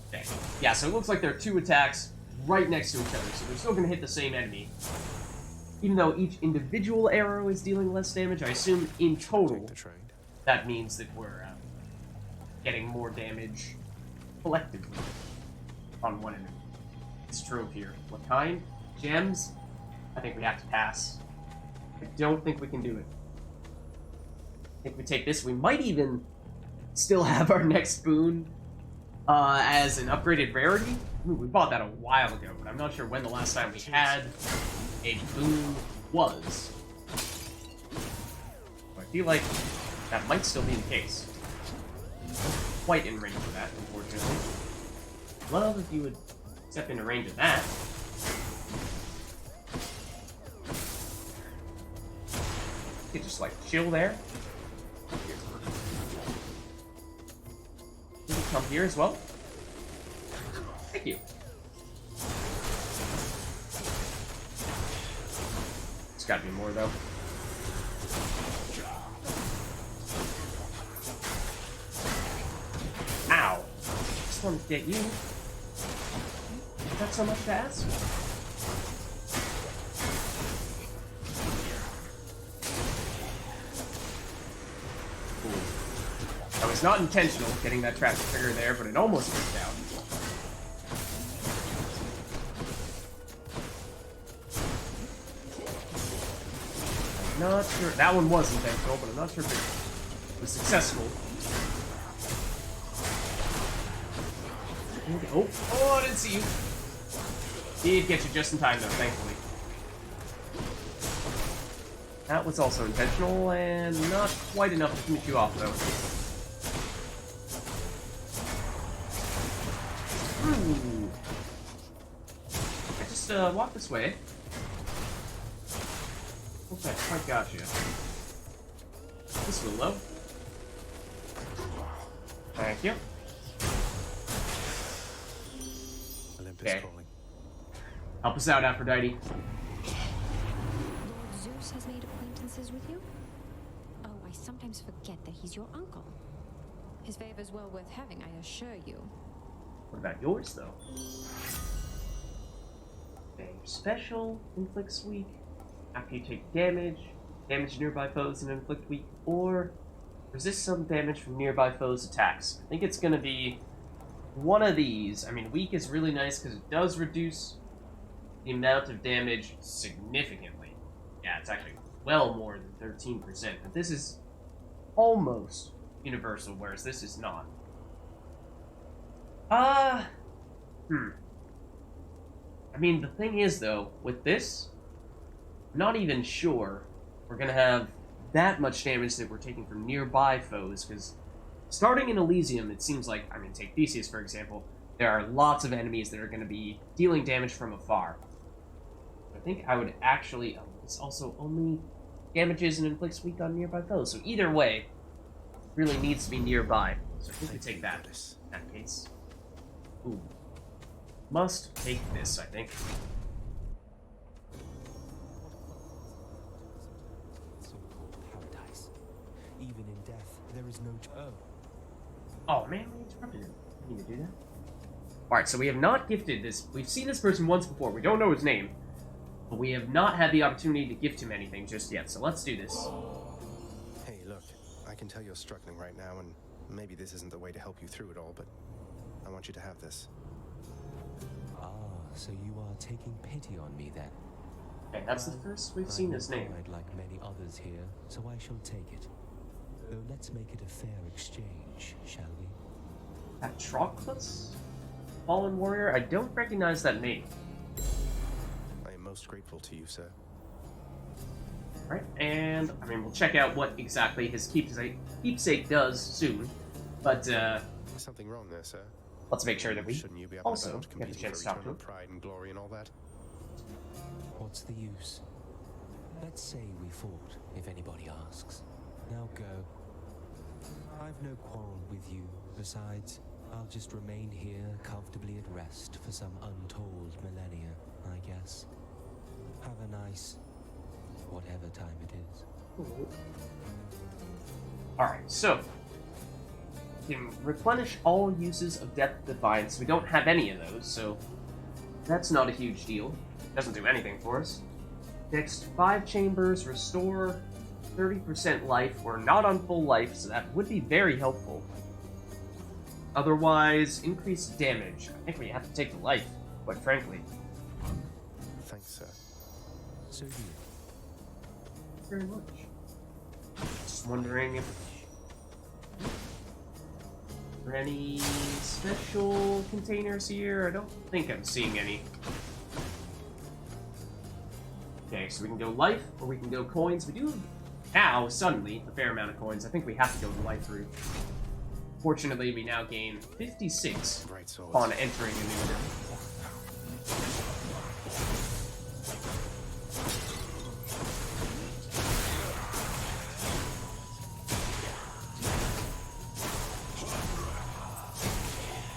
Okay. Yeah, so it looks like there are 2 attacks right next to each other, so they're still going to hit the same enemy. Even though each individual arrow is dealing less damage, I assume in total that means that we're getting more damage collectively on one enemy. It's true here. What kind? Gems? I think we have to pass. I don't think we can do it. I think we take this. We might even still have our next boon as an upgraded rarity. Ooh, we bought that a while ago, but I'm not sure when the last time we had a boon was. I feel like that might still be the case. Quite in range of that, unfortunately. Love if you would step into range of that. You could just like chill there. You can come here as well. Thank you. There's gotta be more though. Ow! Just wanted to get you. Is that so much to ask? Ooh. That was not intentional, getting that trap trigger there, but it almost worked out. Not sure. That one was intentional, but I'm not sure if it was successful. Oh, I didn't see you. Did get you just in time, though, thankfully. That was also intentional, and not quite enough to finish you off, though. Ooh. I just walk this way. Okay, quite got you. This will low. Thank you. Olympus calling. Help us out, Aphrodite. Lord Zeus has made acquaintances with you? Oh, I sometimes forget that he's your uncle. His favor's well worth having, I assure you. What about yours, though? Special inflicts weak after you take damage. Damage nearby foes and inflict weak, or resist some damage from nearby foes' attacks. I think it's going to be one of these. I mean, weak is really nice because it does reduce the amount of damage significantly. Yeah, it's actually well more than 13%, but this is almost universal, whereas this is not. I mean, the thing is, though, with this, I'm not even sure we're going to have that much damage that we're taking from nearby foes, because starting in Elysium, it seems like, I mean, take Theseus, for example, there are lots of enemies that are going to be dealing damage from afar. I think I would actually... this also only damages and inflicts weak on nearby foes, so either way, it really needs to be nearby. So I think we take that in that case. Ooh. Must take this, I think. Paradise. Even in death, there is no... Oh man, we interrupted him. I need to do that. Alright, so we have not gifted this. We've seen this person once before. We don't know his name. But we have not had the opportunity to gift him anything just yet, so let's do this. Hey, look. I can tell you're struggling right now, and maybe this isn't the way to help you through it all, but I want you to have this. Ah, so you are taking pity on me then? Okay, that's the first we've seen his name. I'd like many others here, so I shall take it. Though let's make it a fair exchange, shall we? Patroclus? Fallen Warrior? I don't recognize that name. I am most grateful to you, sir. Alright, and, I mean, we'll check out what exactly his keepsake does soon, but, Something wrong there, sir? let's make sure that we Shouldn't you be up also and about get the competing chance to for talk to eternal him. pride and glory and all that? What's the use? Let's say we fought, if anybody asks. Now go. I've no quarrel with you. Besides, I'll just remain here comfortably at rest for some untold millennia, I guess. Have a nice... whatever time it is. Alright, so... we can replenish all uses of Death Defiance. We don't have any of those, so... that's not a huge deal. Doesn't do anything for us. Next, 5 chambers, restore 30% life. We're not on full life, so that would be very helpful. Otherwise, increased damage. I think we have to take the life, quite frankly. Thanks, sir. So do you. Very much. Just wondering if there are any special containers here. I don't think I'm seeing any. Okay, so we can go life, or we can go coins. We do now, suddenly, a fair amount of coins. I think we have to go the life route. Fortunately, we now gain 56 upon entering a new room.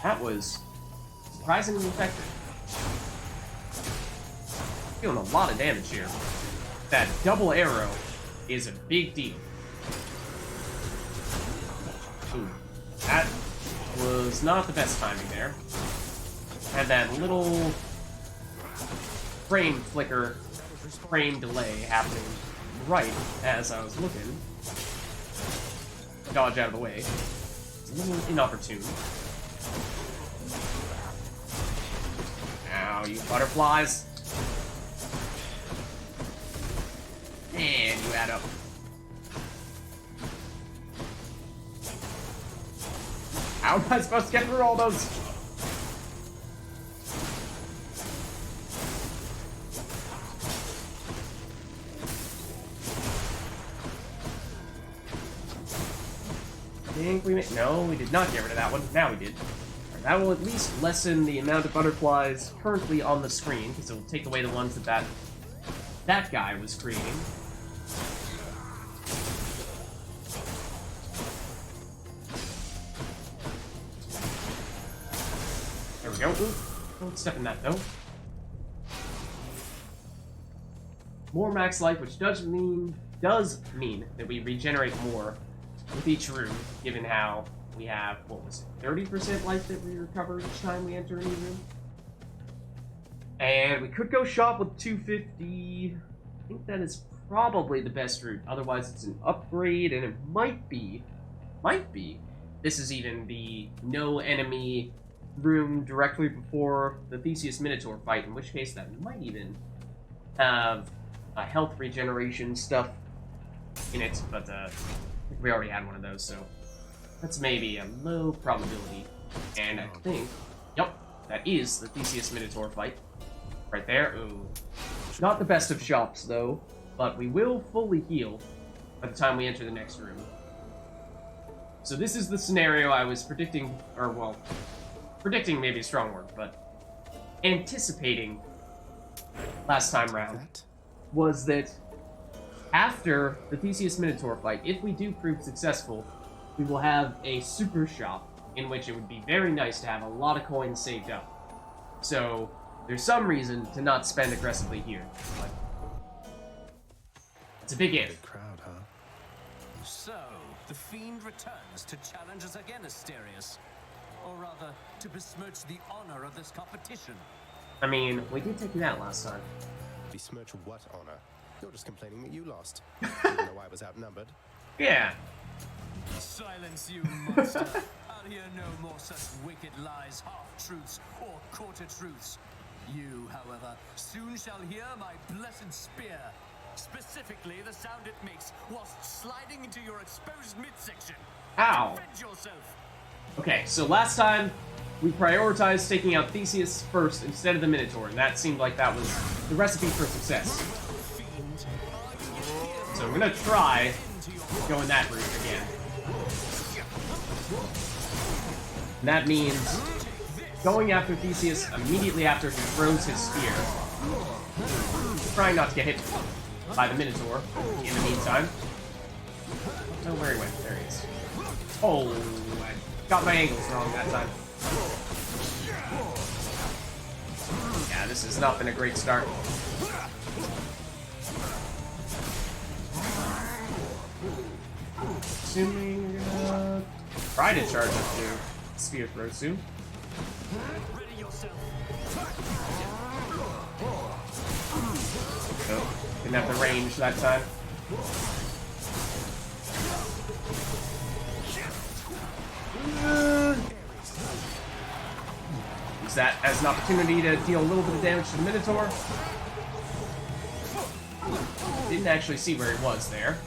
That was surprisingly effective. Feeling a lot of damage here. That double arrow is a big deal. Ooh, that was not the best timing there. Had that little frame flicker, frame delay happening right as I was looking. Dodge out of the way. It's a little inopportune. Ow, you butterflies. And you add up. How am I supposed to get through all those? Think we no, we did not get rid of that one. Now we did. That will at least lessen the amount of butterflies currently on the screen, because it will take away the ones that guy was creating. There we go. Ooh, don't step in that, though. More max life, which does mean that we regenerate more with each room, given how we have, what was it, 30% life that we recover each time we enter a new room? And we could go shop with 250. I think that is probably the best route. Otherwise, it's an upgrade, and it might be, this is even the no enemy room directly before the Theseus Minotaur fight, in which case that might even have health regeneration stuff in it, but I think we already had one of those, so that's maybe a low probability. And I think, yep, that is the Theseus Minotaur fight. Right there. Ooh. Not the best of shops, though, but we will fully heal by the time we enter the next room. So this is the scenario I was predicting, or, well, predicting maybe a strong word, but anticipating last time round, was that after the Theseus Minotaur fight, if we do prove successful, we will have a super shop in which it would be very nice to have a lot of coins saved up. So there's some reason to not spend aggressively here. But it's a big if. Big crowd, huh? So, the Fiend returns to challenge us again, Asterius. Or rather, to besmirch the honor of this competition. I mean, we did take you out last time. Besmirch what honor? You're just complaining that you lost. Even though I was outnumbered. Yeah. Silence, you monster. I'll hear no more such wicked lies, half-truths, or quarter-truths. You, however, soon shall hear my blessed spear. Specifically, the sound it makes whilst sliding into your exposed midsection. Ow. Defend yourself. Okay, so last time we prioritized taking out Theseus first instead of the Minotaur, and that seemed like that was the recipe for success. So we're gonna try going that route again. And that means going after Theseus immediately after he throws his spear. Trying not to get hit by the Minotaur in the meantime. Oh, where he went. There he is. Oh, I got my angles wrong that time. Yeah, this has not been a great start. Assuming we're gonna try to charge up to spear throw soon. Oh, didn't have the range that time. Use that as an opportunity to deal a little bit of damage to the Minotaur. Didn't actually see where he was there.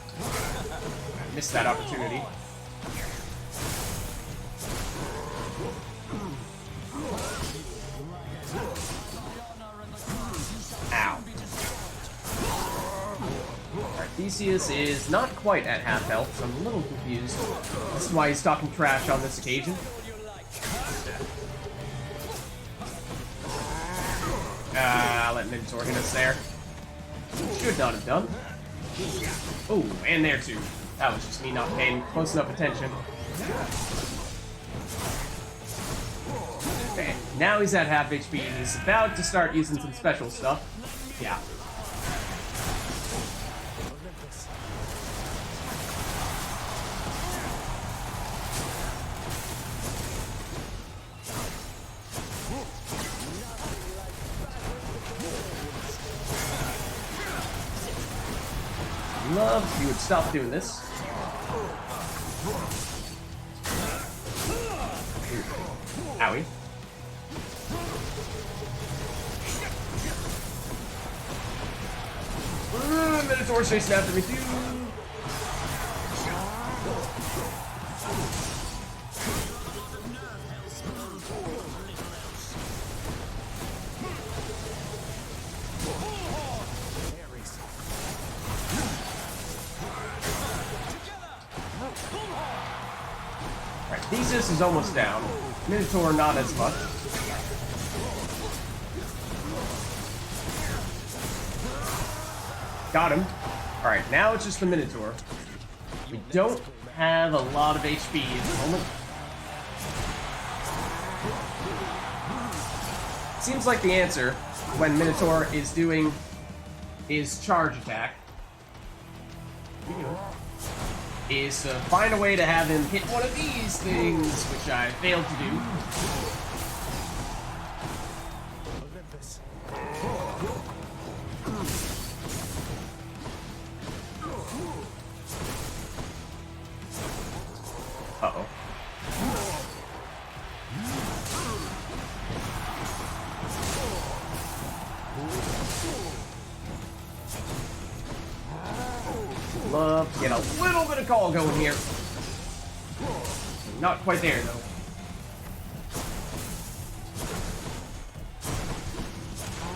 Missed that opportunity. Ow. Alright, Theseus is not quite at half health, so I'm a little confused. This is why he's talking trash on this occasion. Let Minotaur hit us there. Should not have done. Oh, and there too. That was just me not paying close enough attention. Okay, now he's at half HP and he's about to start using some special stuff. Yeah. Love if you would stop doing this. Owie. Minotaur's chasing after me too. Alright, Theseus is almost down. Minotaur not as much. Got him. Alright, now it's just the Minotaur. We don't have a lot of HP at the moment. Seems like the answer when Minotaur is doing his charge attack is to find a way to have him hit one of these things, which I failed to do. Love to get a little bit of call going here. Not quite there, though.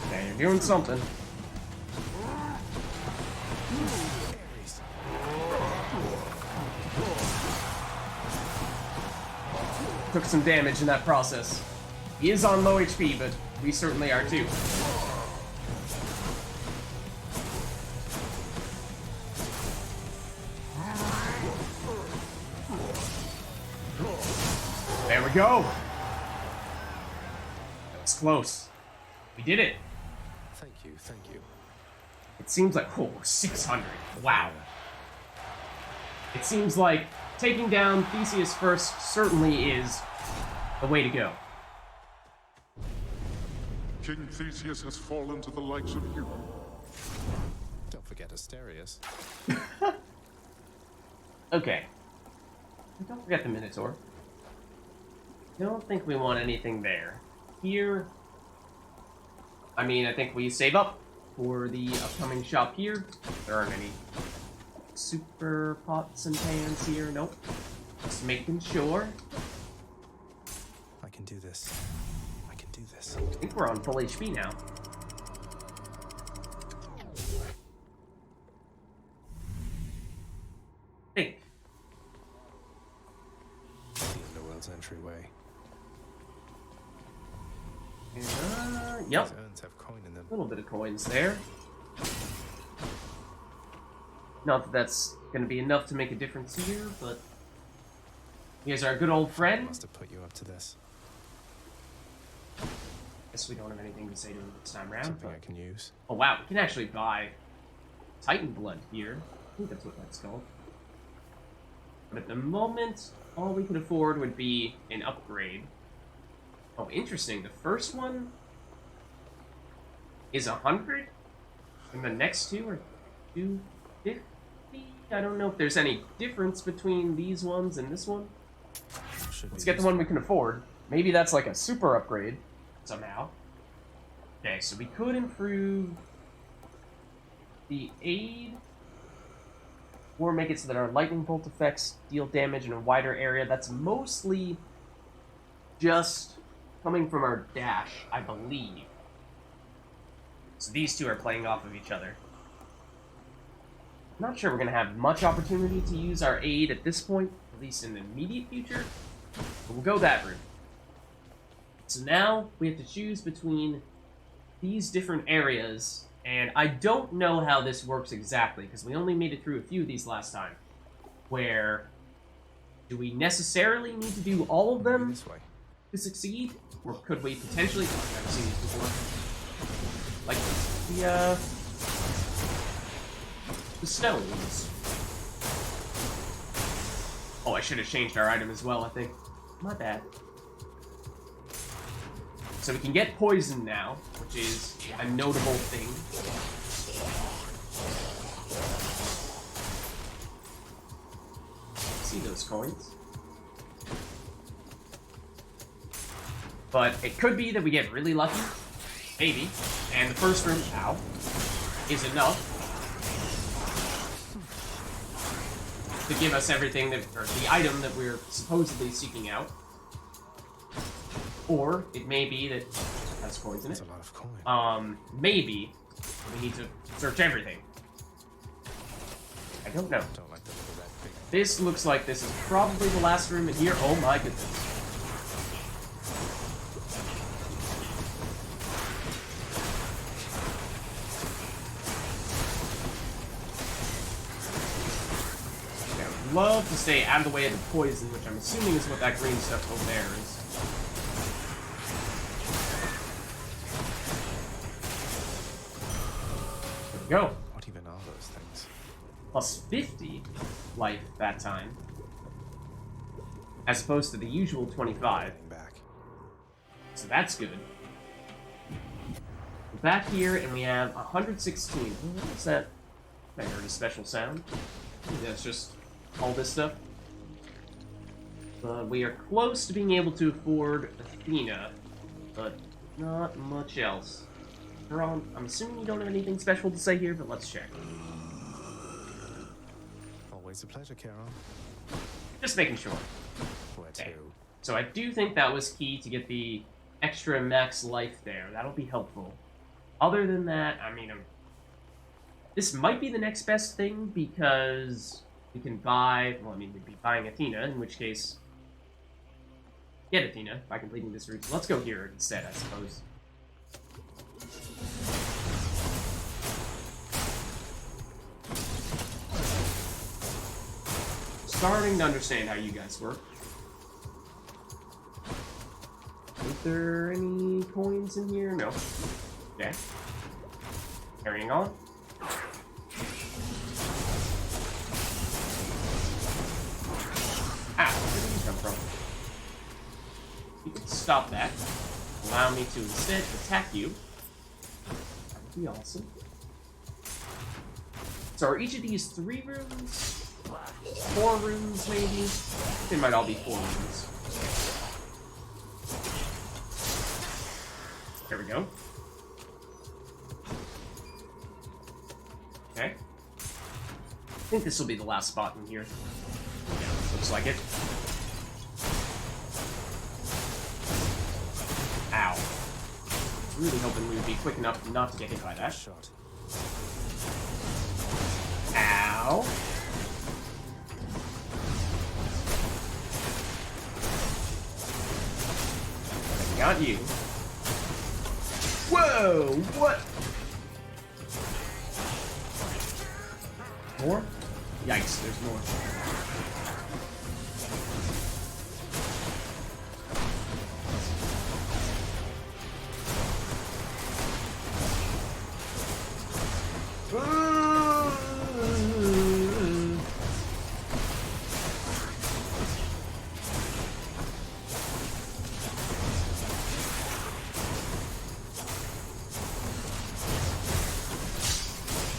Okay, you're doing something. Took some damage in that process. He is on low HP, but we certainly are too. There we go. That was close. We did it. Thank you, thank you. It seems like, oh, 600. Wow. It seems like taking down Theseus first certainly is the way to go. King Theseus has fallen to the likes of you. Don't forget Asterius. Okay. Don't forget the Minotaur. Don't think we want anything there. Here, I mean, I think we save up for the upcoming shop here. There aren't any super pots and pans here. Nope. Just making sure. I can do this. I can do this. I think we're on full HP now. Think. The underworld's entryway. Yep. These urns have coin in them. A little bit of coins there. Not that that's going to be enough to make a difference here, but here's our good old friend. Must have put you up to this. Guess we don't have anything to say to him this time around. Something I can use. Oh wow, we can actually buy Titan blood here. I think that's what that's called. But at the moment, all we could afford would be an upgrade. Oh, interesting. The first one is 100, and the next two are 250. I don't know if there's any difference between these ones and this one. Let's get the one we can afford. Maybe that's like a super upgrade somehow. Okay, so we could improve the aid, or make it so that our lightning bolt effects deal damage in a wider area. That's mostly just coming from our dash, I believe. So these two are playing off of each other. I'm not sure we're going to have much opportunity to use our aid at this point, at least in the immediate future, but we'll go that route. So now we have to choose between these different areas, and I don't know how this works exactly, because we only made it through a few of these last time. Where do we necessarily need to do all of them to succeed? Or could we potentially... Oh, I've never seen these before. Like the stones. Oh, I should have changed our item as well, I think. My bad. So we can get poison now, which is a notable thing. See those coins? But it could be that we get really lucky. Maybe. And the first room, ow, is enough to give us everything that, or the item that we're supposedly seeking out. Or it may be that it has coins in it. That's a lot of coin. Maybe we need to search everything. I don't know. Don't like the look of that thing. This looks like this is probably the last room in here. Oh my goodness. Love to stay out of the way of the poison, which I'm assuming is what that green stuff over there is. There we go. What even are those things? Plus 50 life that time. As opposed to the usual 25. Back. So that's good. We're back here and we have 116. What's that? I heard a special sound. Maybe that's just all this stuff. We are close to being able to afford Athena, but not much else. I'm assuming you don't have anything special to say here, but let's check. Always a pleasure, Carol. Just making sure. Where to? Okay. So I do think that was key to get the extra max life there. That'll be helpful. Other than that, I mean, this might be the next best thing because we can buy... Well, I mean, we'd be buying Athena, in which case... Get Athena by completing this route. So let's go here instead, I suppose. Starting to understand how you guys work. Is there any coins in here? No. Okay. Carrying on. Ah, where did you come from? You can stop that. Allow me to instead attack you. That would be awesome. So are each of these 3 rooms? 4 rooms, maybe? They might all be 4 rooms. There we go. Okay. I think this will be the last spot in here. Yeah, looks like it. Ow. I was really hoping we would be quick enough not to get hit by that. Shot. Ow. Got you. Whoa! What? More? Yikes, there's more.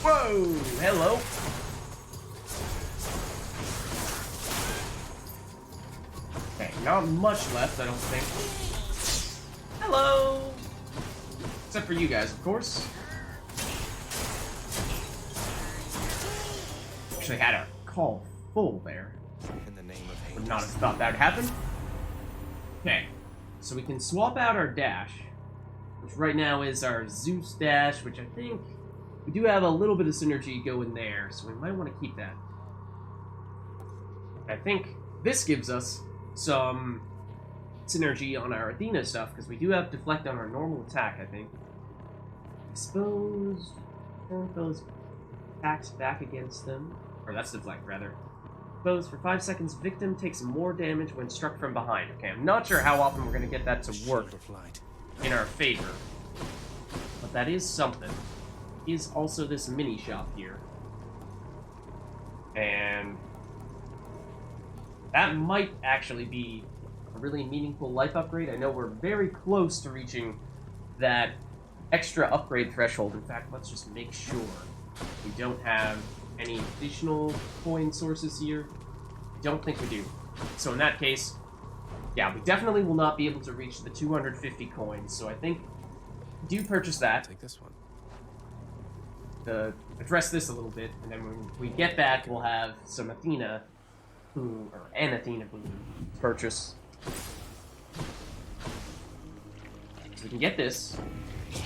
Whoa! Hello. Okay, not much left, I don't think. Hello! Except for you guys, of course. Actually had a call full there. In the name of Hades. Would not have thought that would happen. Okay, so we can swap out our dash, which right now is our Zeus dash, which I think we do have a little bit of synergy going there, so we might want to keep that. I think this gives us some synergy on our Athena stuff, because we do have deflect on our normal attack, I think. Expose... Turn those attacks back against them. Or that's deflect, rather. Expose for 5 seconds. Victim takes more damage when struck from behind. Okay, I'm not sure how often we're going to get that to work in our favor. But that is something. Is also this mini shop here. And that might actually be a really meaningful life upgrade. I know we're very close to reaching that extra upgrade threshold. In fact, let's just make sure we don't have any additional coin sources here. I don't think we do. So in that case, yeah, we definitely will not be able to reach the 250 coins. So I think do purchase that. Take this one. To address this a little bit, and then when we get back, we'll have some Athena boom, or an Athena boom purchase. So we can get this. It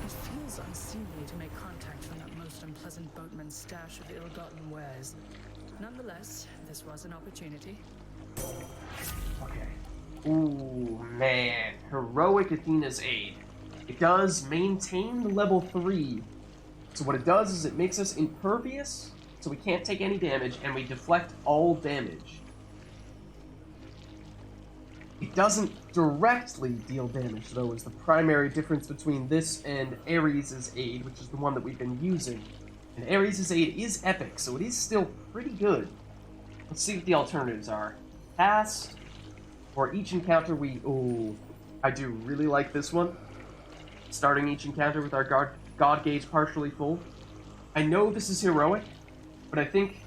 feels unseemly to make contact from that most unpleasant boatman's stash of ill-gotten wares. Nonetheless, this was an opportunity. Okay. Ooh, man. Heroic Athena's Aid. It does maintain the level 3. So what it does is it makes us impervious, so we can't take any damage, and we deflect all damage. It doesn't directly deal damage, though, is the primary difference between this and Ares' Aid, which is the one that we've been using. And Ares' Aid is epic, so it is still pretty good. Let's see what the alternatives are. Pass, or each encounter we... Ooh, I do really like this one. Starting each encounter with our God gauge partially full. I know this is heroic, but I think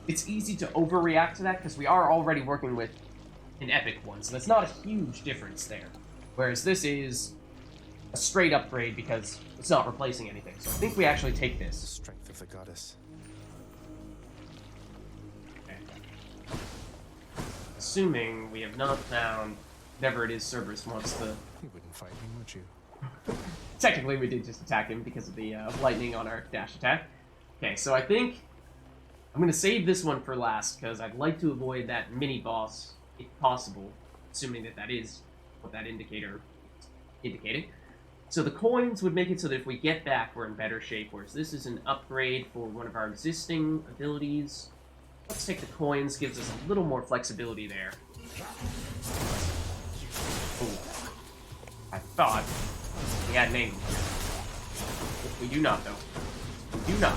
it's easy to overreact to that because we are already working with an epic one, so that's not a huge difference there. Whereas this is a straight upgrade because it's not replacing anything. So I think we actually take The this. strength of the goddess. Assuming we have not found whatever it is Cerberus wants to... You wouldn't fight me, would you? Technically, we did just attack him because of the lightning on our dash attack. Okay, so I think I'm going to save this one for last because I'd like to avoid that mini-boss, if possible, assuming that that is what that indicator is indicating. So the coins would make it so that if we get back, we're in better shape, whereas this is an upgrade for one of our existing abilities. Let's take the coins, gives us a little more flexibility there. Ooh. I thought we had an angle here. We do not, though. We do not.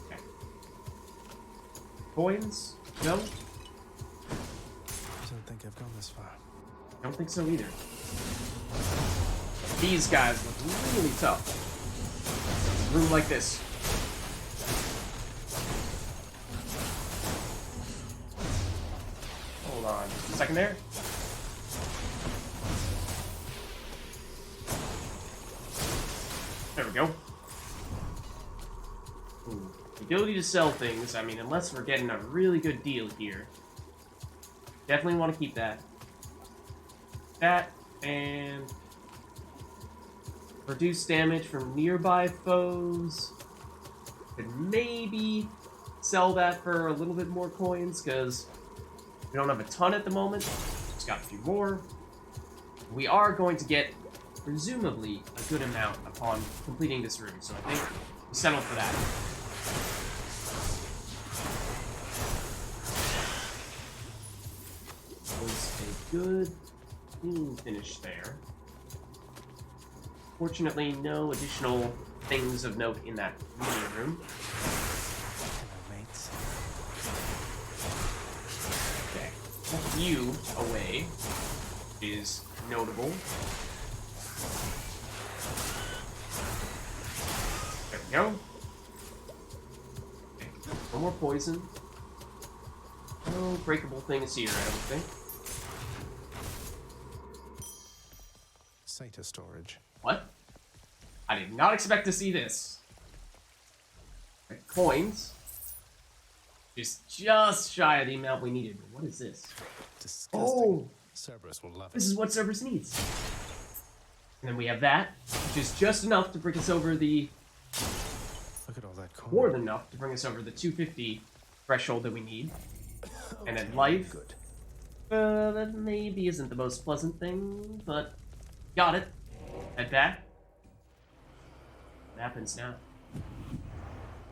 Okay. Coins, go. I don't think I've gone this far. I don't think so either. These guys look really tough. A room like this. Hold on just a second there. There we go. Ooh. The ability to sell things, I mean, unless we're getting a really good deal here. Definitely want to keep that. That, and... reduce damage from nearby foes. Could maybe sell that for a little bit more coins, because we don't have a ton at the moment. Just got a few more. We are going to get, presumably, a good amount upon completing this room, so I think we settle for that. Was a good, clean finish there. Fortunately, no additional things of note in that media room. Hello, mates. Okay, a few away is notable. There we go. Okay, no more poison. No breakable things here, I don't think. Sata storage. What? I did not expect to see this. Okay, coins. Just shy of the amount we needed. But what is this? Disgusting. Oh! Cerberus will love it. This is what Cerberus needs. And then we have that, which is just enough to bring us over the... Look at all that coin. More than enough to bring us over the 250 threshold that we need. And then life. Good. That maybe isn't the most pleasant thing, but got it. Head back. What happens now?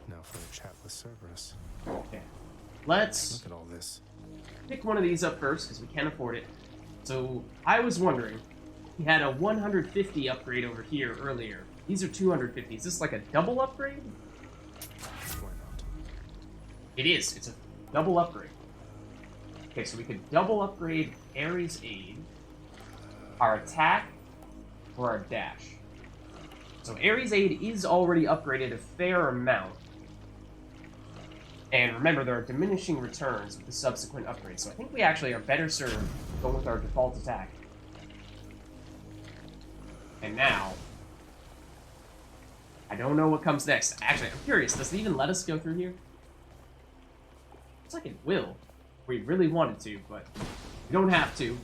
Now for a chat with Cerberus. Okay. Let's Look at all this. pick one of these up first, because we can't afford it. So, I was wondering, we had a 150 upgrade over here earlier. These are 250. Is this like a double upgrade? Why not? It is. It's a double upgrade. Okay, so we could double upgrade Ares' Aid, our attack, or our dash. So Ares' Aid is already upgraded a fair amount. And remember, there are diminishing returns with the subsequent upgrades, so I think we actually are better served going with our default attack. And now, I don't know what comes next. Actually, I'm curious, does it even let us go through here? Looks like it will. We really wanted to, but we don't have to,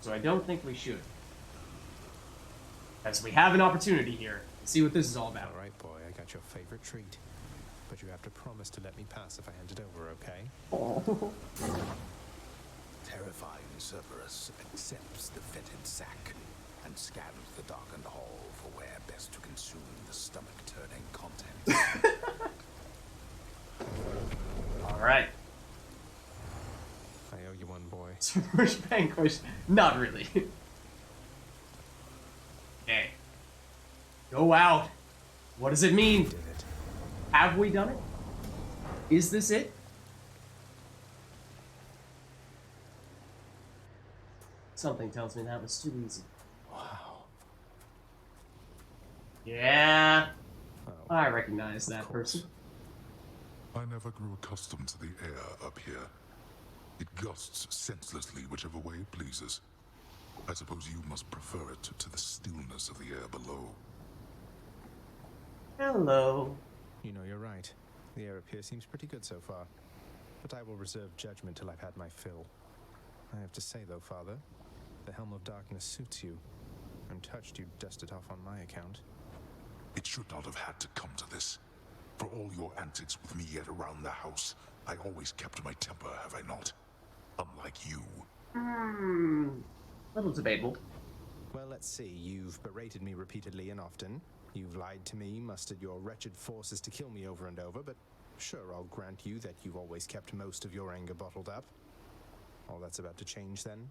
so I don't think we should. As we have an opportunity here to see what this is all about. All right, boy, I got your favorite treat. But you have to promise to let me pass if I hand it over, okay? Oh. Terrifying Cerberus accepts the fetid sack and scans the darkened hall for where best to consume the stomach-turning content. All right. I owe you one, boy. Cerberus Vanquish. Not really. Okay. Go out. What does it mean? Did it. Have we done it? Is this it? Something tells me that was too easy. Wow. Yeah. Oh, I recognize that person. I never grew accustomed to the air up here. It gusts senselessly whichever way it pleases. I suppose you must prefer it to the stillness of the air below. Hello. You know, you're right. The air up here seems pretty good so far. But I will reserve judgment till I've had my fill. I have to say, though, Father, the Helm of Darkness suits you. I'm touched you dust it off on my account. It should not have had to come to this. For all your antics with me yet around the house, I always kept my temper, have I not? Unlike you. Little debatable. Well, let's see. You've berated me repeatedly and often. You've lied to me, mustered your wretched forces to kill me over and over, but sure, I'll grant you that you've always kept most of your anger bottled up. All that's about to change, then?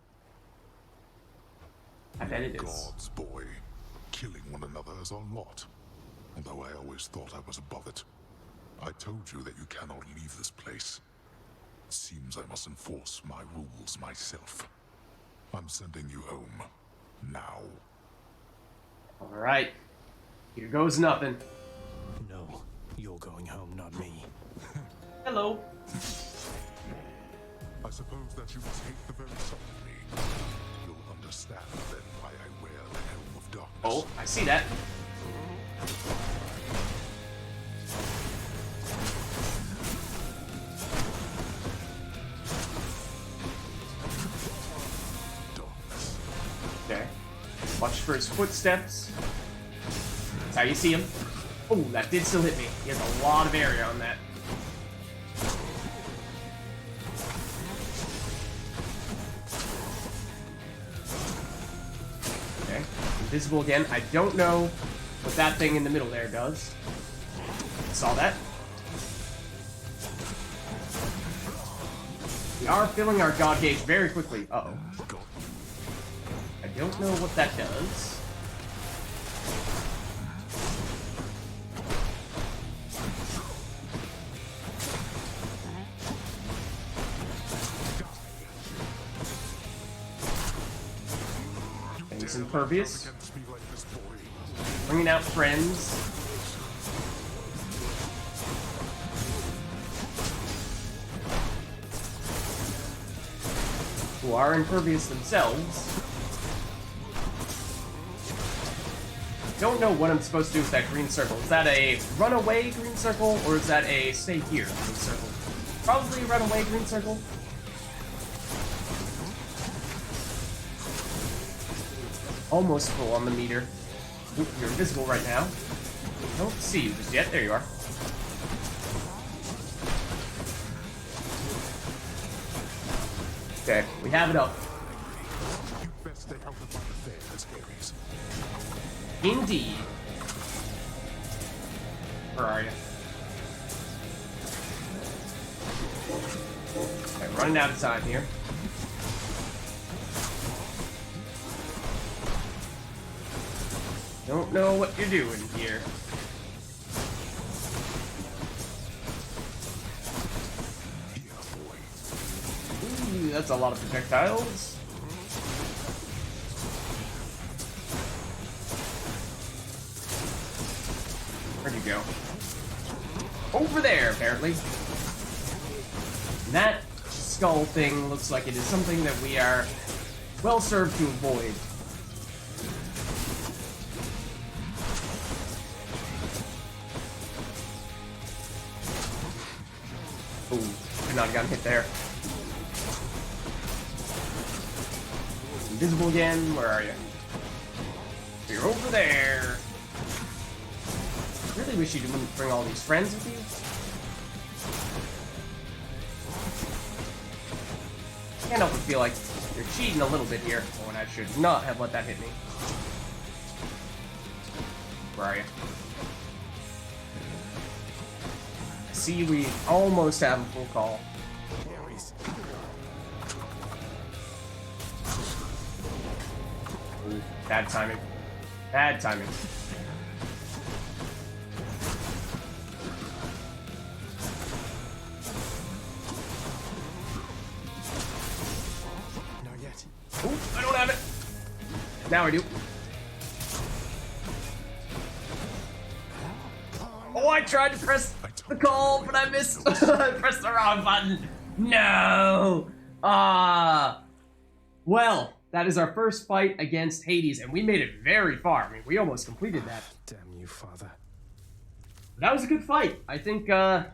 I bet it is. God's boy. Killing one another is a lot. Although I always thought I was above it. I told you that you cannot leave this place. It seems I must enforce my rules myself. I'm sending you home. Now. Alright. Here goes nothing. No, you're going home, not me. Hello. I suppose that you take the very sight of me. You'll understand then why I wear the Helm of Darkness. Oh, I see that. Okay. Watch for his footsteps. That's how you see him. Oh, that did still hit me. He has a lot of area on that. Okay. Invisible again. I don't know what that thing in the middle there does. Saw that. We are filling our God gauge very quickly. Uh-oh. I don't know what that does. He's impervious. Bringing out friends. Who are impervious themselves. Don't know what I'm supposed to do with that green circle. Is that a runaway green circle, or is that a stay here green circle? Probably a runaway green circle. Almost full on the meter. Oop, you're invisible right now. Don't see you just yet. There you are. Okay, we have it up. Indeed. Where are you? Okay, running out of time here. Don't know what you're doing here. Ooh, that's a lot of projectiles. Where'd you go? Over there, apparently. That skull thing looks like it is something that we are well served to avoid. Ooh, could not have gotten hit there. Invisible again, where are you? You're over there. I really wish you wouldn't bring all these friends with you. Can't help but feel like you're cheating a little bit here, when I should not have let that hit me. Where are you? See, we almost have a full call. Ooh, bad timing. Bad timing. Not yet. Ooh, I don't have it. Now I do. Oh, I tried to press the call, but I missed. I pressed the wrong button. No. Well, that is our first fight against Hades, and we made it very far. I mean, we almost completed that. Damn you, Father. That was a good fight. I think I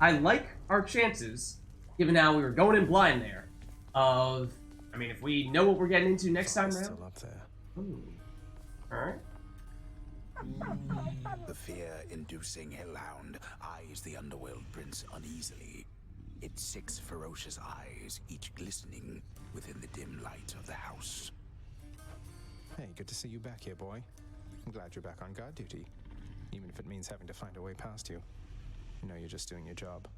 like our chances, given how we were going in blind there. I mean, if we know what we're getting into next time around. Still up there. Alright. The fear-inducing hellhound eyes the underworld prince uneasily. Its 6 ferocious eyes, each glistening within the dim light of the house. Hey, good to see you back here, boy. I'm glad you're back on guard duty, even if it means having to find a way past you. You know you're just doing your job.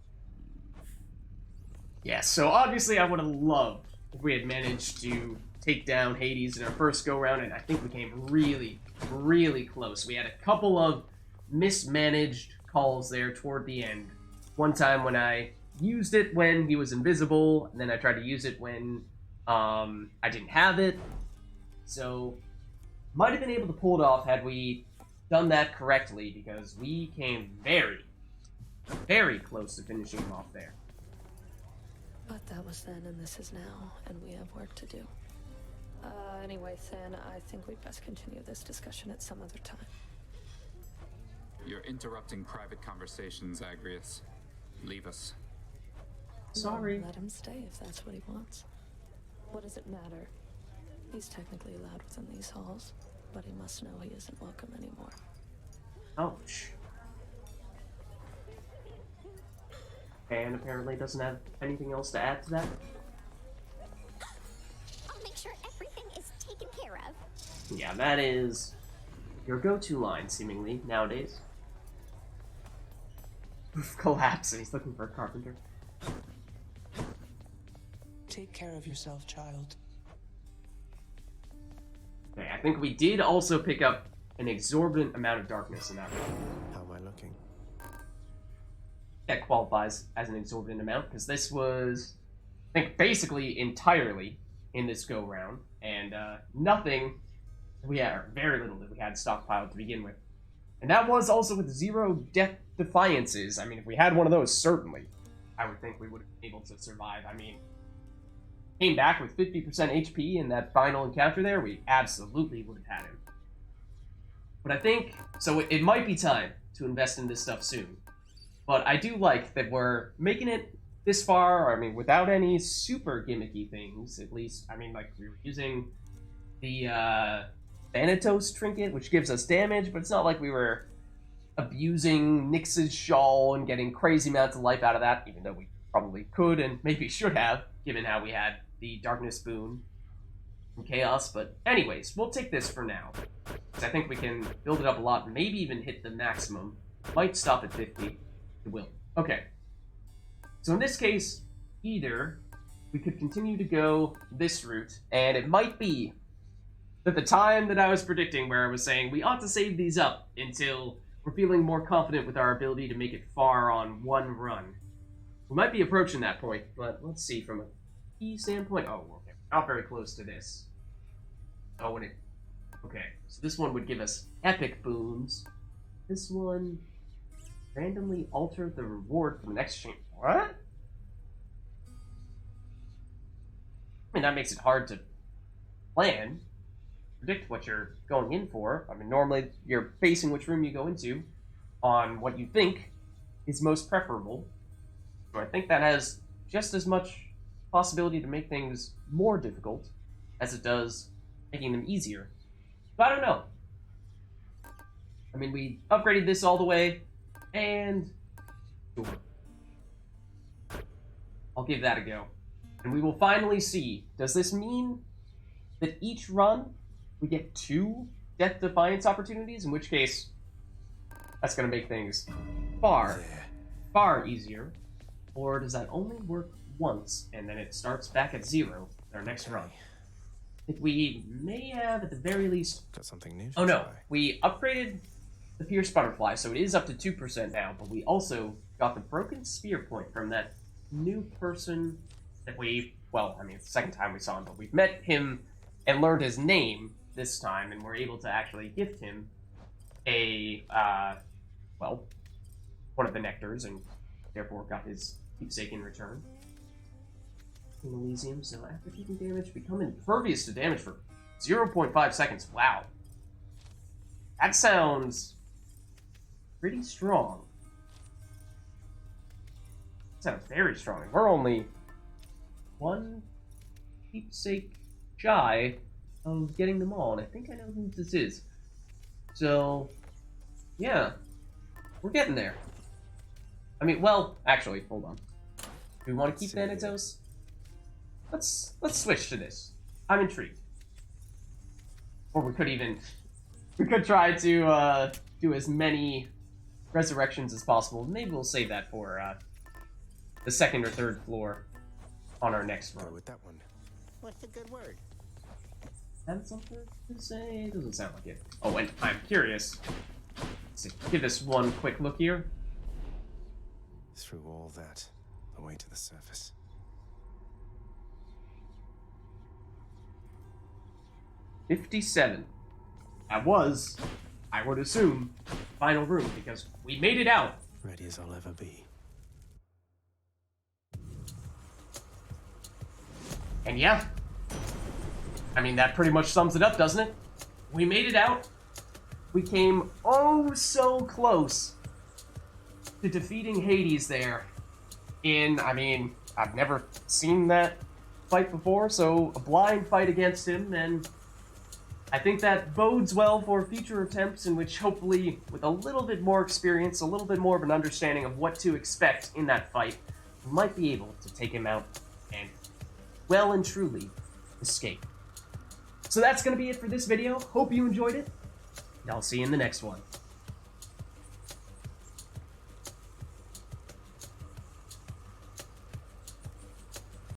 Yeah, so obviously I would have loved if we had managed to take down Hades in our first go-round, and I think we came really, really close. We had a couple of mismanaged calls there toward the end. One time when I used it when he was invisible, and then I tried to use it when I didn't have it. So, might have been able to pull it off had we done that correctly, because we came very, very close to finishing him off there. But that was then and this is now, and we have work to do. Anyway, Than, I think we'd best continue this discussion at some other time. You're interrupting private conversations, Agrius. Leave us. Sorry. Let him stay if that's what he wants. What does it matter? He's technically allowed within these halls, but he must know he isn't welcome anymore. Ouch. And apparently doesn't have anything else to add to that. I'll make sure everything is taken care of. Yeah, that is your go-to line, seemingly, nowadays. Collapse, and he's looking for a carpenter. Take care of yourself, child. Okay, I think we did also pick up an exorbitant amount of darkness in that one. How am I looking? That qualifies as an exorbitant amount, because this was, I think, basically entirely in this go-round, and nothing we had, or very little that we had stockpiled to begin with. And that was also with 0 death defiances. I mean, if we had one of those, certainly, I would think we would have been able to survive. I mean, came back with 50% HP in that final encounter there, we absolutely would have had him. But I think, so it might be time to invest in this stuff soon. But I do like that we're making it this far, I mean, without any super gimmicky things, at least. I mean, like, we were using the Thanatos trinket, which gives us damage, but it's not like we were abusing Nyx's shawl and getting crazy amounts of life out of that, even though we probably could and maybe should have, given how we had the Darkness Boon from Chaos. But anyways, we'll take this for now, because I think we can build it up a lot, maybe even hit the maximum. Might stop at 50. It will. Okay. So in this case, either we could continue to go this route, and it might be that the time that I was predicting where I was saying we ought to save these up until we're feeling more confident with our ability to make it far on one run. We might be approaching that point, but let's see from a key standpoint. Oh, okay. Not very close to this. Oh, and it... Okay, so this one would give us epic boons. This one... randomly alter the reward for the next chain. What? I mean, that makes it hard to plan, predict what you're going in for. I mean, normally you're basing which room you go into on what you think is most preferable. So I think that has just as much possibility to make things more difficult as it does making them easier. But I don't know. I mean, we upgraded this all the way. And sure. I'll give that a go. And we will finally see, does this mean that each run we get 2 Death Defiance opportunities? In which case, that's going to make things far, far easier. Or does that only work once, and then it starts back at 0 in our next run? I think we may have, at the very least... Got something new to Oh no, try. we upgraded the Pierce Butterfly, so it is up to 2% now, but we also got the Broken Spear point from that new person that we, well, I mean, it's the second time we saw him, but we've met him and learned his name this time, and we're able to actually gift him a, well, one of the nectars, and therefore got his keepsake in return. In Elysium, so after taking damage, become impervious to damage for 0.5 seconds. Wow. That sounds pretty strong. Sounds very strong. We're only one keepsake shy of getting them all, and I think I know who this is. So, yeah, we're getting there. I mean, well, actually, hold on. Do we want to keep Thanatos? Let's switch to this. I'm intrigued. Or we could try to do as many resurrections as possible. Maybe we'll save that for the second or third floor on our next run. With that one. What's the good word? Have something to say? Doesn't sound like it. Oh, and I'm curious. Let's give this one quick look here. Through all that, the way to the surface. 57. That was, I would assume, final room, because we made it out. Ready as I'll ever be. And yeah, I mean, that pretty much sums it up, doesn't it? We made it out. We came oh so close to defeating Hades there. I mean, I've never seen that fight before, so a blind fight against him, and I think that bodes well for future attempts in which hopefully, with a little bit more experience, a little bit more of an understanding of what to expect in that fight, we might be able to take him out and well and truly escape. So that's going to be it for this video. Hope you enjoyed it, and I'll see you in the next one.